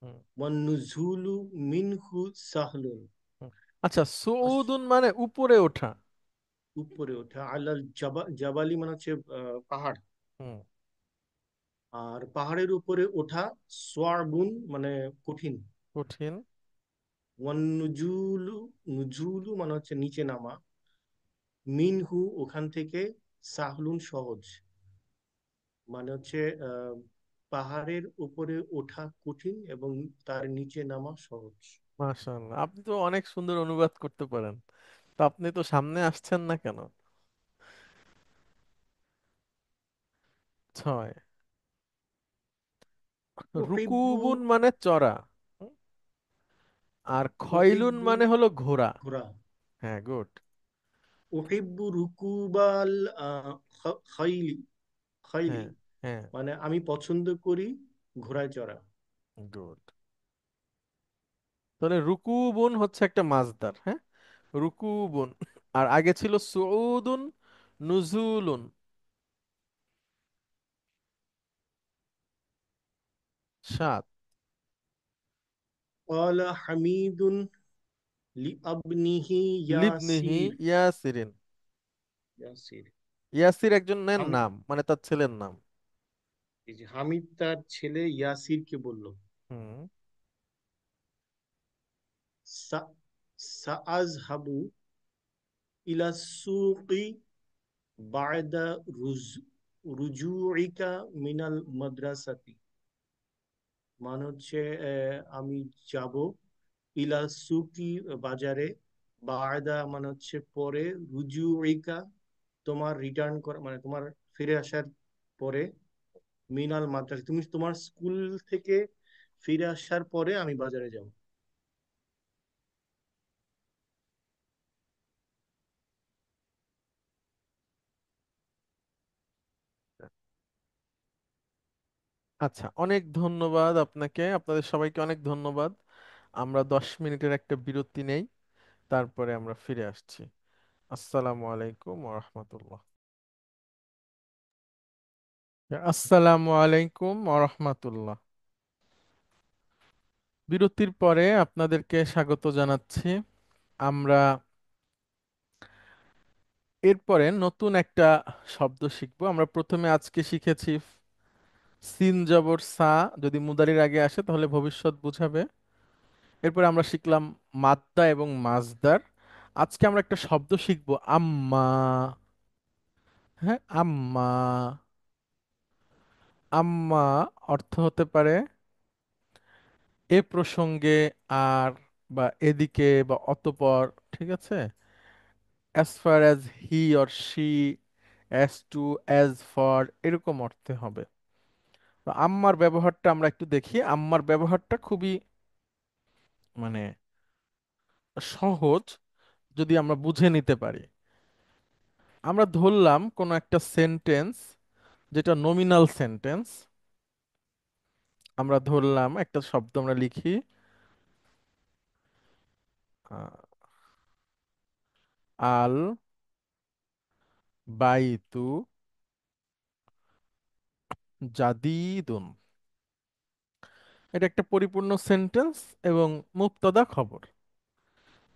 হুম, ওয়ান নুজুলু মিনহু সাহলুন। হুম। আচ্ছা, আস- সুউদুন মানে উপরে ওঠা। উপরে ওঠা, আলাল জাবালি মানে হচ্ছে পাহাড়, হুম, আর পাহাড়ের উপরে ওঠা, সোয়াবুন মানে কঠিন, কঠিন। ওয়ান নুজুলু, নুজুলু মানে হচ্ছে নিচে নামা, মিনহু ওখান থেকে, সাহলুন সহজ, মানে হচ্ছে আহ পাহাড়ের উপরে ওঠা কঠিন এবং তার নিচে নামা সহজ। মাশাআল্লাহ, আপনি তো অনেক সুন্দর অনুবাদ করতে পারেন। তো আপনি তো সামনে আসছেন না কেন? 6। উহিব্বু, রুকুবুন মানে চড়া। হুম, আর খয়লুন উহিব্বু মানে হলো ঘোড়া। ঘোড়া, হ্যাঁ, গুড। উহিব্বু রুকুবাল খাইলি, খাইলি হ্যাঁ, হ্যাঁ, মানে আমি পছন্দ করি ঘোড়ায় চড়া। গুড। তাহলে রুকুবুন হচ্ছে একটা মাসদার। হ্যাঁ, রুকুবুন। আর আগে ছিল সুউদুন, নুজুলুন। 7। قال حميد لابنه লিবনিহি ইয়াসির, ইয়াসিরিন। ইয়াসির, ইয়াসির একজনের হাম- নাম, মানে তার ছেলের নাম। এই যে হামিদ তার ছেলে ইয়াসিরকে বলল, হুম, সা- সাআজহাবু ইলা সুকি বা'দা রুজুইকা মিনাল মাদ্রাসাতি, মানে হচ্ছে আমি যাব, ইলা সুকি বাজারে, বা'দা মানে হচ্ছে পরে, রুজুইকা তোমার রিটার্ন করা মানে তোমার ফিরে আসার পরে, মিনাল মাদ্রাসা তুমি তোমার স্কুল থেকে ফিরে আসার পরে আমি বাজারে যাব। আচ্ছা, অনেক ধন্যবাদ আপনাকে, আপনাদের সবাইকে অনেক ধন্যবাদ। আমরা 10 মিনিটের একটা বিরতি নেই, তারপরে আমরা ফিরে আসছি। আসসালামু আলাইকুম ওয়া রাহমাতুল্লাহ। আসসালামু আলাইকুম ওয়া রাহমাতুল্লাহ। বিরতির পরে আপনাদেরকে স্বাগত জানাচ্ছি। আমরা এরপরে নতুন একটা শব্দ শিখবো। আমরা প্রথমে আজকে শিখেছি সিন জবর সা, যদি মুদারির আগে আসে তাহলে ভবিষ্যৎ বোঝাবে। এরপরে আমরা শিখলাম মাদ্দা এবং মাজদার। আজকে আমরা একটা শব্দ শিখবো আম্মা। হ্যাঁ, আম্মা। আম্মা অর্থ হতে পারে এ প্রসঙ্গে, আর, বা এদিকে, বা অতঃপর। ঠিক আছে? As far as he or she, as to, as for, এরকম অর্থে হবে। তো আম্মার ব্যবহারটা আমরা একটু দেখি। আম্মার ব্যবহারটা খুবই মানে সহজ, যদি আমরা বুঝে নিতে পারি। আমরা ধরলাম কোনো একটা সেন্টেন্স, যেটা নমিনাল সেন্টেন্স। আমরা ধরলাম একটা শব্দ আমরা লিখি আহ, আল বাইতু জাদিদুন। এটা একটা পরিপূর্ণ সেন্টেন্স এবং মুবতাদা খবর।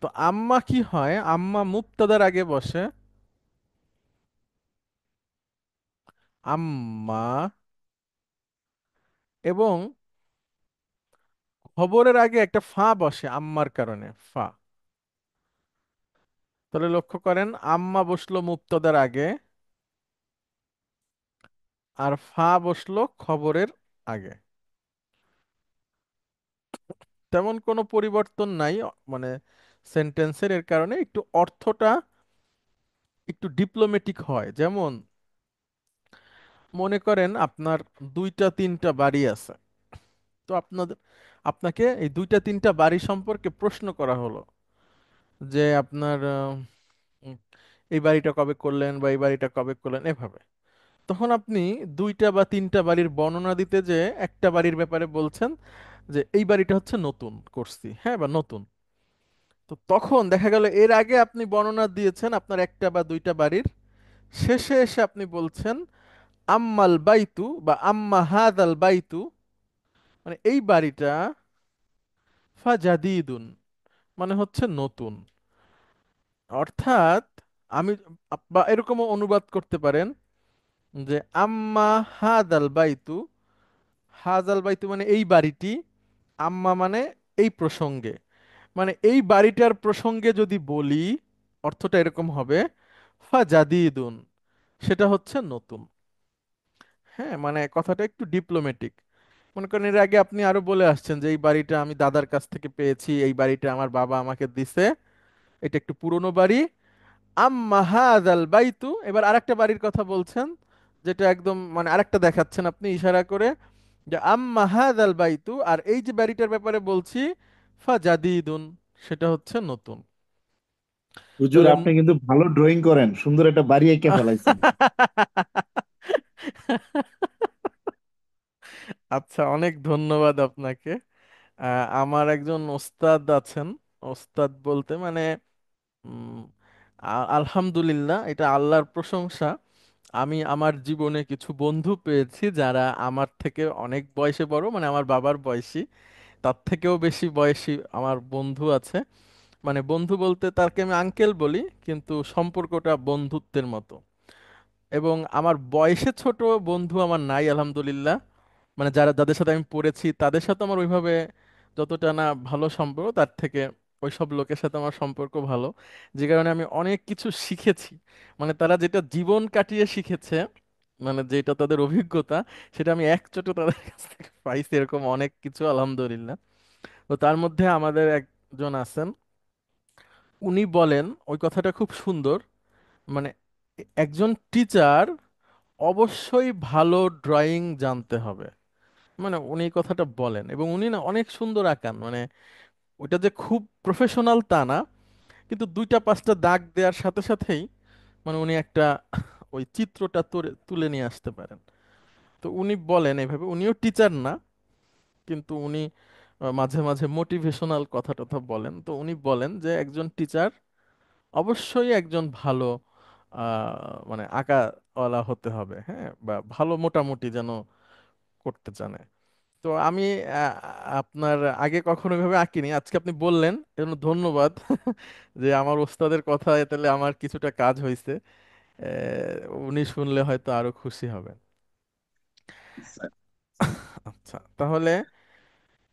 তো আম্মা কি হয়, আম্মা মুবতাদার আগে বসে। আম্মা, এবং খবরের আগে একটা ফা বসে আম্মার কারণে, ফা। তাহলে লক্ষ্য করেন, আম্মা বসলো মুবতাদার আগে, আর ফা বসলো খবরের আগে। তেমন কোনো পরিবর্তন নাই মানে সেন্টেন্সের। এর কারণে একটু অর্থটা একটু ডিপ্লোম্যাটিক হয়। যেমন মনে করেন আপনার দুইটা তিনটা বাড়ি আছে, তো আপনাকে এই দুইটা তিনটা বাড়ি সম্পর্কে প্রশ্ন করা হলো যে আপনার উম, এই বাড়িটা কবে করলেন বা এই বাড়িটা কবে করলেন এভাবে। তখন আপনি দুইটা বা তিনটা বাড়ির বর্ণনা দিতে যে একটা বাড়ির ব্যাপারে বলছেন যে এই বাড়িটা হচ্ছে নতুন করছি, হ্যাঁ, বা নতুন। তো তখন দেখা গেল এর আগে আপনি বর্ণনা দিয়েছেন আপনার একটা বা দুইটা বাড়ির, শেষে এসে আপনি বলছেন আম্মাল বাইতু বা আম্মা হাদাল বাইতু, মানে এই বাড়িটা ফাজাদিদুন, মানে হচ্ছে নতুন। অর্থাৎ আমি বা এরকমও অনুবাদ করতে পারেন যে আম্মা হাদাল বাইতু, হাজাল বাইতু মানে এই বাড়িটি, আম্মা মানে এই প্রসঙ্গে, মানে এই বাড়িটার প্রসঙ্গে যদি বলি অর্থটা এরকম হবে ফাজাদিদুন, সেটা হচ্ছে নতুন। হ্যাঁ, মানে কথাটা একটু ডিপ্লোম্যাটিক। মনে করেন এর আগে আপনি আরো বলে আসছেন যে এই বাড়িটা আমি দাদার কাছ থেকে পেয়েছি, এই বাড়িটা আমার বাবা আমাকে দিছে, এটা একটু পুরনো বাড়ি। আম্মা হাযাল বাইতু, এবার আরেকটা বাড়ির কথা বলছেন, যেটা একদম মানে আরেকটা দেখাচ্ছেন আপনি ইশারা করে যে আম্মা হাযাল বাইতু, আর এই যে বাড়িটার ব্যাপারে বলছি ফাজাদিদুন, সেটা হচ্ছে নতুন। হুজুর তাহলে আপনি কিন্তু ভালো ড্রয়িং করেন, সুন্দর একটা বাড়ি এঁকে ফেলাইছেন। আচ্ছা, অনেক ধন্যবাদ আপনাকে। আমার একজন ওস্তাদ আছেন, ওস্তাদ বলতে মানে উম, আলহামদুলিল্লাহ, এটা আল্লাহর প্রশংসা। আমি আমার জীবনে কিছু বন্ধু পেয়েছি যারা আমার থেকে অনেক বয়সে বড়, মানে আমার বাবার বয়সী, তার থেকেও বেশি বয়সী আমার বন্ধু আছে। মানে বন্ধু বলতে তাকে আমি আঙ্কেল বলি, কিন্তু সম্পর্কটা বন্ধুত্বের মতো। এবং আমার বয়সে ছোট বন্ধু আমার নাই আলহামদুলিল্লাহ। মানে যাদের সাথে আমি পড়েছি তাদের সাথে আমার ওইভাবে যতটা না ভালো সম্পর্ক, তার থেকে ওইসব লোকের সাথে আমার সম্পর্ক ভালো, যে কারণে আমি অনেক কিছু শিখেছি। মানে তারা যেটা জীবন কাটিয়ে শিখেছে, মানে যেটা তাদের অভিজ্ঞতা, সেটা আমি একচোটে তাদের কাছ থেকে পাইছি, এরকম অনেক কিছু আলহামদুলিল্লাহ। তো তার মধ্যে আমাদের একজন আছেন, উনি বলেন ওই কথাটা খুব সুন্দর, মানে একজন টিচার অবশ্যই ভালো ড্রয়িং জানতে হবে। মানে উনি এই কথাটা বলেন, এবং উনি না অনেক সুন্দর আঁকান, মানে ওইটা যে খুব প্রফেশনাল তা না, কিন্তু দুইটা পাঁচটা দাগ দেওয়ার সাথে সাথেই মানে উনি একটা ওই চিত্রটা তুলে নিয়ে আসতে পারেন। তো উনি বলেন এভাবে, উনিও টিচার না, কিন্তু উনি মাঝে মাঝে মোটিভেশনাল কথা টথা বলেন। তো উনি বলেন যে একজন টিচার অবশ্যই একজন ভালো মানে আঁকাওয়ালা হতে হবে, হ্যাঁ, বা ভালো মোটামুটি যেন করতে জানে। তো আমি আহ, আপনার আগে কখনো এভাবে আঁকিনি, আজকে আপনি বললেন এজন্য ধন্যবাদ। যে আমার ওস্তাদের কথা তাহলে আমার কিছুটা কাজ হয়েছে। উনি শুনলে হয়তো আরো খুশি হবেন। আচ্ছা, তাহলে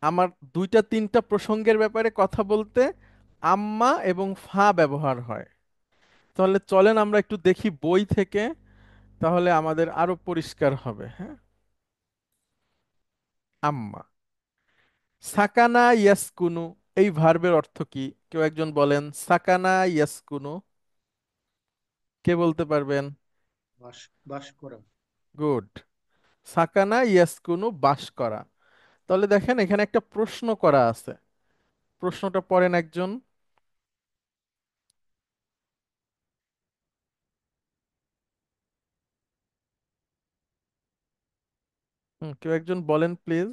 আমার দুইটা তিনটা প্রসঙ্গের ব্যাপারে কথা বলতে আম্মা এবং ফা ব্যবহার হয়। তাহলে চলেন আমরা একটু দেখি বই থেকে, তাহলে আমাদের আরো পরিষ্কার হবে। হ্যাঁ, আম্মা, সাকানা ইয়াসকুনু, এই ভার্বের অর্থ কি? কেউ একজন বলেন সাকানা ইয়াসকুনু, কে বলতে পারবেন? বাস বাস করা। গুড। সাকানা ইয়াসকুনু, বাস করা। তাহলে দেখেন এখানে একটা প্রশ্ন করা আছে, প্রশ্নটা পড়েন একজন। কেউ একজন বলেন প্লিজ।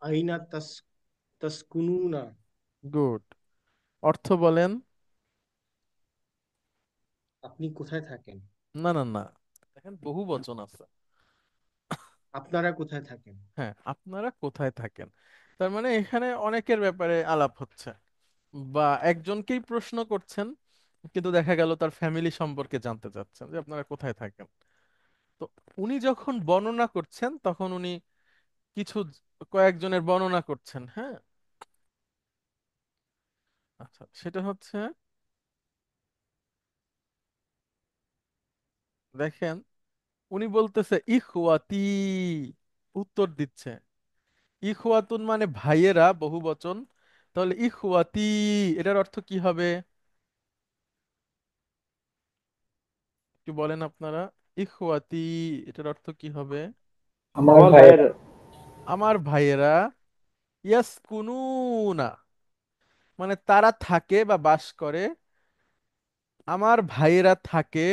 আইনা তাসকুনুনা। গুড। অর্থ বলেন। আপনি কোথায় থাকেন? না না না, দেখেন বহু বচন আছে। আপনারা কোথায় থাকেন? হ্যাঁ, আপনারা কোথায় থাকেন, তার মানে এখানে অনেকের ব্যাপারে আলাপ হচ্ছে, বা একজনকেই প্রশ্ন করছেন, কিন্তু দেখা গেল তার ফ্যামিলি সম্পর্কে জানতে চাচ্ছেন যে আপনারা কোথায় থাকেন। তো উনি যখন বর্ণনা করছেন তখন উনি কিছু কয়েকজনের বর্ণনা করছেন, হ্যাঁ। আচ্ছা, সেটা হচ্ছে, দেখেন উনি বলতেছে ইখওয়াতি, উত্তর দিচ্ছে ইখওয়াতুন মানে ভাইয়েরা, বহু বচন। তাহলে ইখওয়াতি, এটার অর্থ কি হবে একটু বলেন আপনারা? ইখওয়াতি, এটার অর্থ কি হবে? আমার ভাইয়ের। আমার ভাইয়েরা। ইয়াসকুনুনা মানে তারা থাকে বা বাস করে, আমার ভাইয়েরা থাকে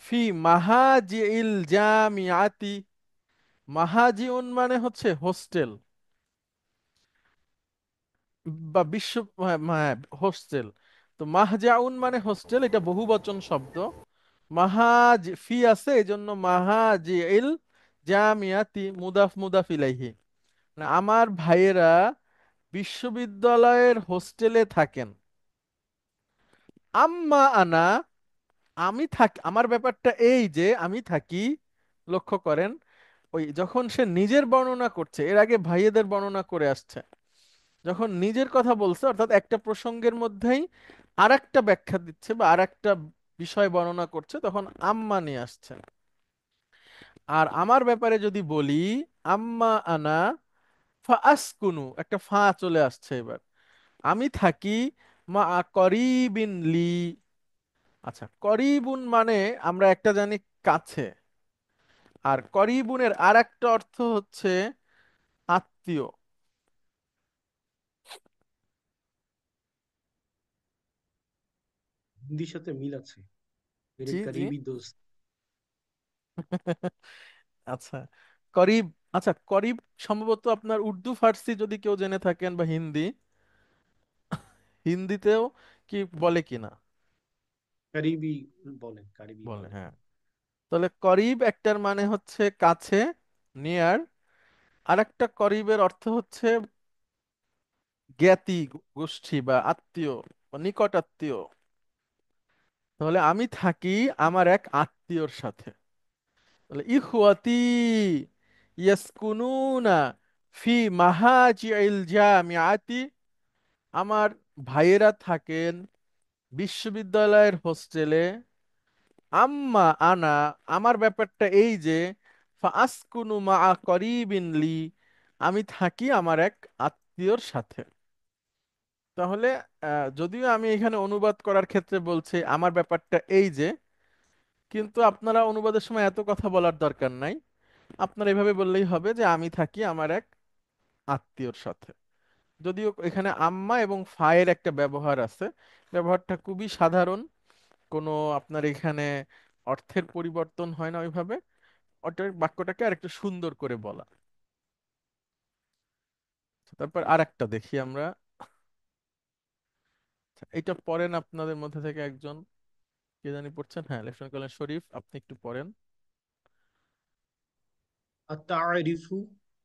ফি মাহাজিল জামিয়াতি। মাহাজিউন মানে হচ্ছে হোস্টেল বা বিশ্ব, হোস্টেল। তো মাহজাউন মানে হোস্টেল, এটা বহুবচন শব্দ। মাহাজ ফি আছে এই জন্য মাহাজিল জামিয়াতি মুদাফ মুদাফ ইলাইহি। মানে আমার ভাইয়েরা বিশ্ববিদ্যালয়ের হোস্টেলে থাকেন। আম্মা আনা, আমি থাকি, আমার ব্যাপারটা এই যে আমি থাকি। লক্ষ্য করেন, ওই যখন সে নিজের বর্ণনা করছে, এর আগে ভাইয়েদের বর্ণনা করে আসছে, যখন নিজের কথা বলছে অর্থাৎ একটা প্রসঙ্গের মধ্যেই আরেকটা ব্যাখ্যা দিচ্ছে বা আরেকটা বিষয় বর্ণনা করছে, তখন আম্মা নিয়ে আসছে। আর আমার ব্যাপারে যদি বলি, আম্মা আনা ফা আসকুনু, একটা ফা চলে আসছে এবার। আমি থাকি মা করিবিন লি। আচ্ছা, করিবুন মানে আমরা একটা জানি কাছে, আর করিবুনের আর একটা অর্থ হচ্ছে আত্মীয়। হিন্দির সাথে মিল আছে, মেরে জি জি। করিবি দোস্ত। আচ্ছা, করিব। আচ্ছা, করিব সম্ভবত আপনার উর্দু ফার্সি যদি কেউ জেনে থাকেন বা হিন্দি, হিন্দিতেও কি বলে কিনা? করিবি বলেন, করিবি বলে, বলেন। হ্যাঁ। তাহলে করিব একটার মানে হচ্ছে কাছে, নিয়ার। আর একটা করিবের অর্থ হচ্ছে জ্ঞাতি, গোষ্ঠী বা আত্মীয় বা নিকট আত্মীয়। তাহলে আমি থাকি আমার এক আত্মীয়র সাথে। তাহলে ইখওয়াতি ইয়াসকুনুনা ফি মাহাজিল জামিআতি, আমার ভাইয়েরা থাকেন বিশ্ববিদ্যালয়ের হোস্টেলে। আম্মা আনা, আমার ব্যাপারটা এই যে ফাসকুনু মা করিবিন লি, আমি থাকি আমার এক আত্মীয়র সাথে। তাহলে যদিও আমি এখানে অনুবাদ করার ক্ষেত্রে বলছি আমার ব্যাপারটা এই যে, কিন্তু আপনারা অনুবাদের সময় এত কথা বলার দরকার নাই। আপনারা এভাবে বললেই হবে যে আমি থাকি আমার এক আত্মীয়র সাথে। যদিও এখানে আম্মা এবং ফায়ের একটা ব্যবহার আছে, ব্যবহারটা খুবই সাধারণ, কোনো আপনার এখানে অর্থের পরিবর্তন হয় না ওইভাবে। ওটার বাক্যটাকে আরেকটু সুন্দর করে বলা। তারপর আর একটা দেখি আমরা। আচ্ছা, এটা পড়েন আপনাদের মধ্যে থেকে একজন, কে জানি পড়ছেন, হ্যাঁ লেফটেন্যান্ট কর্নেল শরীফ, আপনি একটু পড়েন। আতারিফু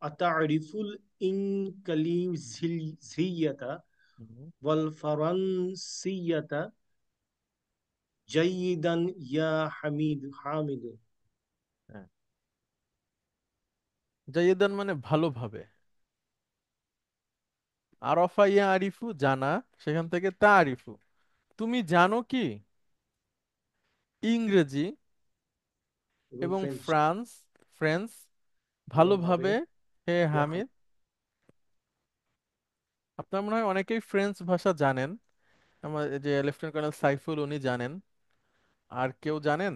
আতারিফুল ইনকালিজিয়াতা হুম, ওয়াল ফারান্সিয়াতা জাইয়িদান ইয়া হামিদ। হ্যাঁ। জাইয়েদান মানে ভালোভাবে। আরফা ইয়া আরিফু জানা, সেখান থেকে তা আরিফু, তুমি জানো কি ইংরেজি এবং এবং ফ্রেঞ্চ ফ্রেঞ্চ ভালোভাবে। ভালোভাবে। হে ইয়া হামিদ, আপনার মনে হয় অনেকেই ফ্রেঞ্চ ভাষা জানেন। আমার এই যে লেফটেন্যান্ট কর্নেল সাইফুল উনি জানেন। আর কেউ জানেন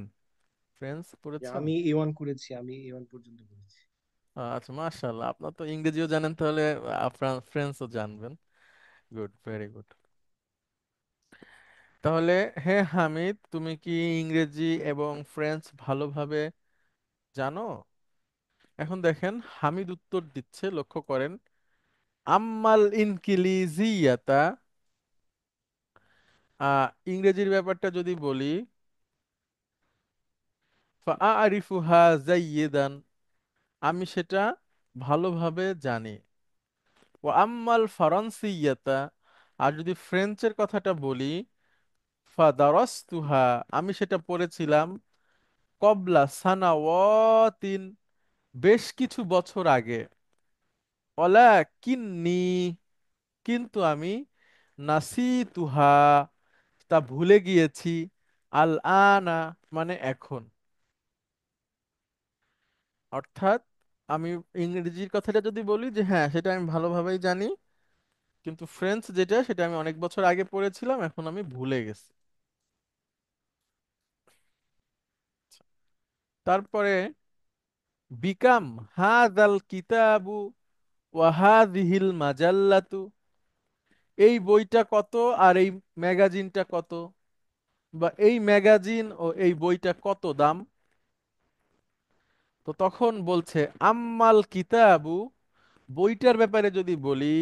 ফ্রেঞ্চ পড়েছেন? আমি A1 করেছি, আমি A1 পর্যন্ত করেছি। আচ্ছা, মাশাআল্লাহ, আপনার তো ইংরেজিও জানেন, তাহলে আপনার ফ্রেঞ্চও জানবেন। Good, very good. তাহলে হে হামিদ, তুমি কি ইংরেজি এবং ফ্রেঞ্চ ভালোভাবে জানো? এখন দেখেন হামিদ উত্তর দিচ্ছে, লক্ষ্য করেন। আম্মাল ইনকিলিজিয়াতা, ইংরেজির ব্যাপারটা যদি বলি, ফাআরিফুহা জাইয়িদান, আমি সেটা ভালোভাবে জানি। ও আম্মাল ফারান্সিয়াতা, আর যদি ফ্রেঞ্চের কথাটা বলি, ফাদারাসতুহা, আমি সেটা পড়েছিলাম কবলা সানাওয়াতিন, বেশ কিছু বছর আগে। ওয়ালাকিন্নী, কিন্তু আমি নাসিতুহা, তা ভুলে গিয়েছি। আল আনা মানে এখন। অর্থাৎ আমি ইংরেজির কথাটা যদি বলি যে হ্যাঁ সেটা আমি ভালোভাবেই জানি, কিন্তু ফ্রেঞ্চ যেটা সেটা আমি অনেক বছর আগে পড়েছিলাম, এখন আমি ভুলে গেছি। তারপরে বিকাম হাদাল কিতাবু ওয়াহাদিহিল মাজাল্লাতু, এই বইটা কত আর এই ম্যাগাজিনটা কত, বা এই ম্যাগাজিন ও এই বইটা কত দাম। তো তখন বলছে আম্মাল কিতাবু, বইটার ব্যাপারে যদি বলি,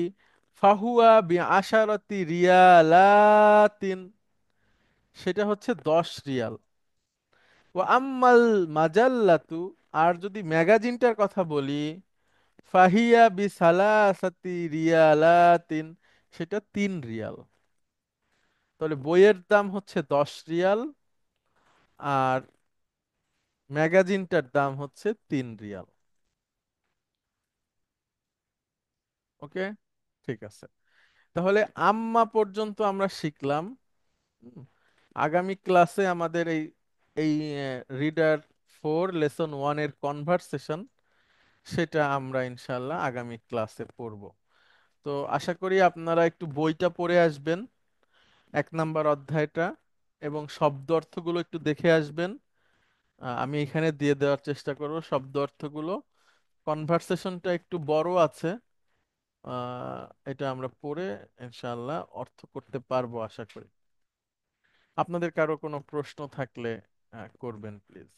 ফাহুয়া বি আশারতি রিয়ালাতিন, সেটা হচ্ছে 10 রিয়াল। ও আম্মাল মাজাল্লাতু, আর যদি ম্যাগাজিনটার কথা বলি, ফাহিয়া বি সালাসাতি রিয়ালাতিন, সেটা 3 রিয়াল। তাহলে বইয়ের দাম হচ্ছে 10 রিয়াল, আর ম্যাগাজিনটার দাম হচ্ছে 3 রিয়াল। ওকে, ঠিক আছে। তাহলে আম্মা পর্যন্ত আমরা শিখলাম। হুম, আগামী ক্লাসে আমাদের এই এই রিডার 4 লেসন 1 এর কনভারসেশন, সেটা আমরা ইনশাল্লাহ আগামী ক্লাসে পড়ব। তো আশা করি আপনারা একটু বইটা পড়ে আসবেন, 1 নাম্বার অধ্যায়টা, এবং শব্দ অর্থগুলো একটু দেখে আসবেন। আমি এখানে দিয়ে দেওয়ার চেষ্টা করব শব্দ অর্থগুলো। কনভারসেশনটা একটু বড় আছে, এটা আমরা পড়ে ইনশাআল্লাহ অর্থ করতে পারবো আশা করি। আপনাদের কারো কোনো প্রশ্ন থাকলে করবেন প্লিজ।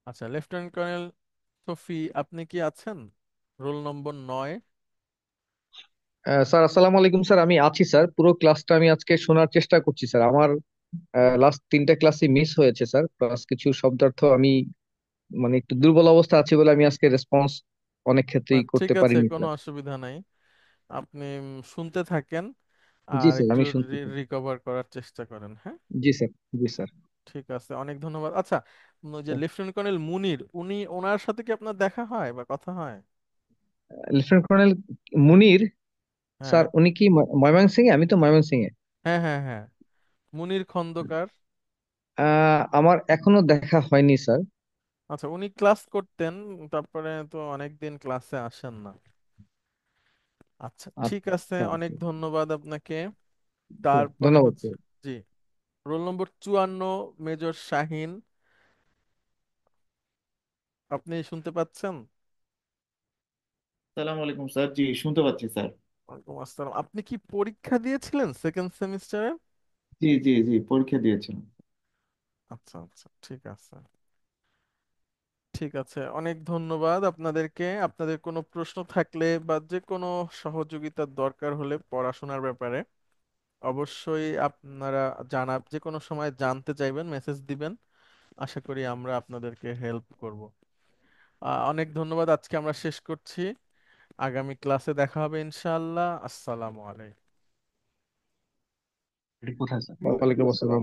আচ্ছা, লেফটেন্যান্ট কর্নেল শফি, আপনি কি আছেন? Roll number 9। স্যার আসসালামু আলাইকুম স্যার, আমি আছি স্যার। পুরো ক্লাসটা আমি আজকে শোনার চেষ্টা করছি স্যার। আমার লাস্ট 3টা ক্লাসই মিস হয়েছে স্যার, প্লাস কিছু শব্দার্থ আমি মানে একটু দুর্বল অবস্থা আছে বলে আমি আজকে রেসপন্স অনেক না, ক্ষেত্রেই ঠিক করতে আছে, পারিনি কোনো স্যার। অসুবিধা নাই। আপনি শুনতে থাকেন জি আর স্যার, একটু আমি শুনছি স্যার। রিকভার করার চেষ্টা করেন, হ্যাঁ? জি স্যার। জি স্যার। ঠিক আছে, অনেক ধন্যবাদ। আচ্ছা, ওই যে লেফটেন্যান্ট কর্নেল মুনির, ওনার সাথে কি আপনার দেখা হয় বা কথা হয়? লেফটেন্যান্ট কর্নেল মুনির হ্যাঁ, স্যার, উনি কি ময়মনসিংহে? আমি তো ময়মনসিংহে। হ্যাঁ, হ্যাঁ, হ্যাঁ, মুনির খন্দকার। আমার এখনো দেখা হয়নি স্যার। আচ্ছা, উনি ক্লাস করতেন, তারপরে তো অনেকদিন ক্লাসে আসেন না। আচ্ছা, ঠিক আছে, আচ্ছা অনেক আচ্ছা। ধন্যবাদ আপনাকে। স্যার, তারপরে ধন্যবাদ হচ্ছে, স্যার। জি, রোল নম্বর 54, মেজর শাহিন, আপনি শুনতে পাচ্ছেন? সালাম আলাইকুম স্যার, জি শুনতে পাচ্ছি স্যার। ওয়ালাইকুম আসসালাম। আপনি কি পরীক্ষা দিয়েছিলেন সেকেন্ড সেমিস্টারে? জি জি জি, পরীক্ষা দিয়েছিলাম। আচ্ছা, আচ্ছা, ঠিক আছে, ঠিক আছে, অনেক ধন্যবাদ আপনাদেরকে। আপনাদের কোনো প্রশ্ন থাকলে বা যে কোনো সহযোগিতার দরকার হলে পড়াশোনার ব্যাপারে, অবশ্যই আপনারা যে কোনো সময় জানতে চাইবেন, মেসেজ দিবেন। আশা করি আমরা আপনাদেরকে হেল্প করব। অনেক ধন্যবাদ, আজকে আমরা শেষ করছি। আগামী ক্লাসে দেখা হবে ইনশাআল্লাহ। আসসালামু আলাইকুম। এটা কোথায় স্যার? ওয়ালাইকুম আসসালাম।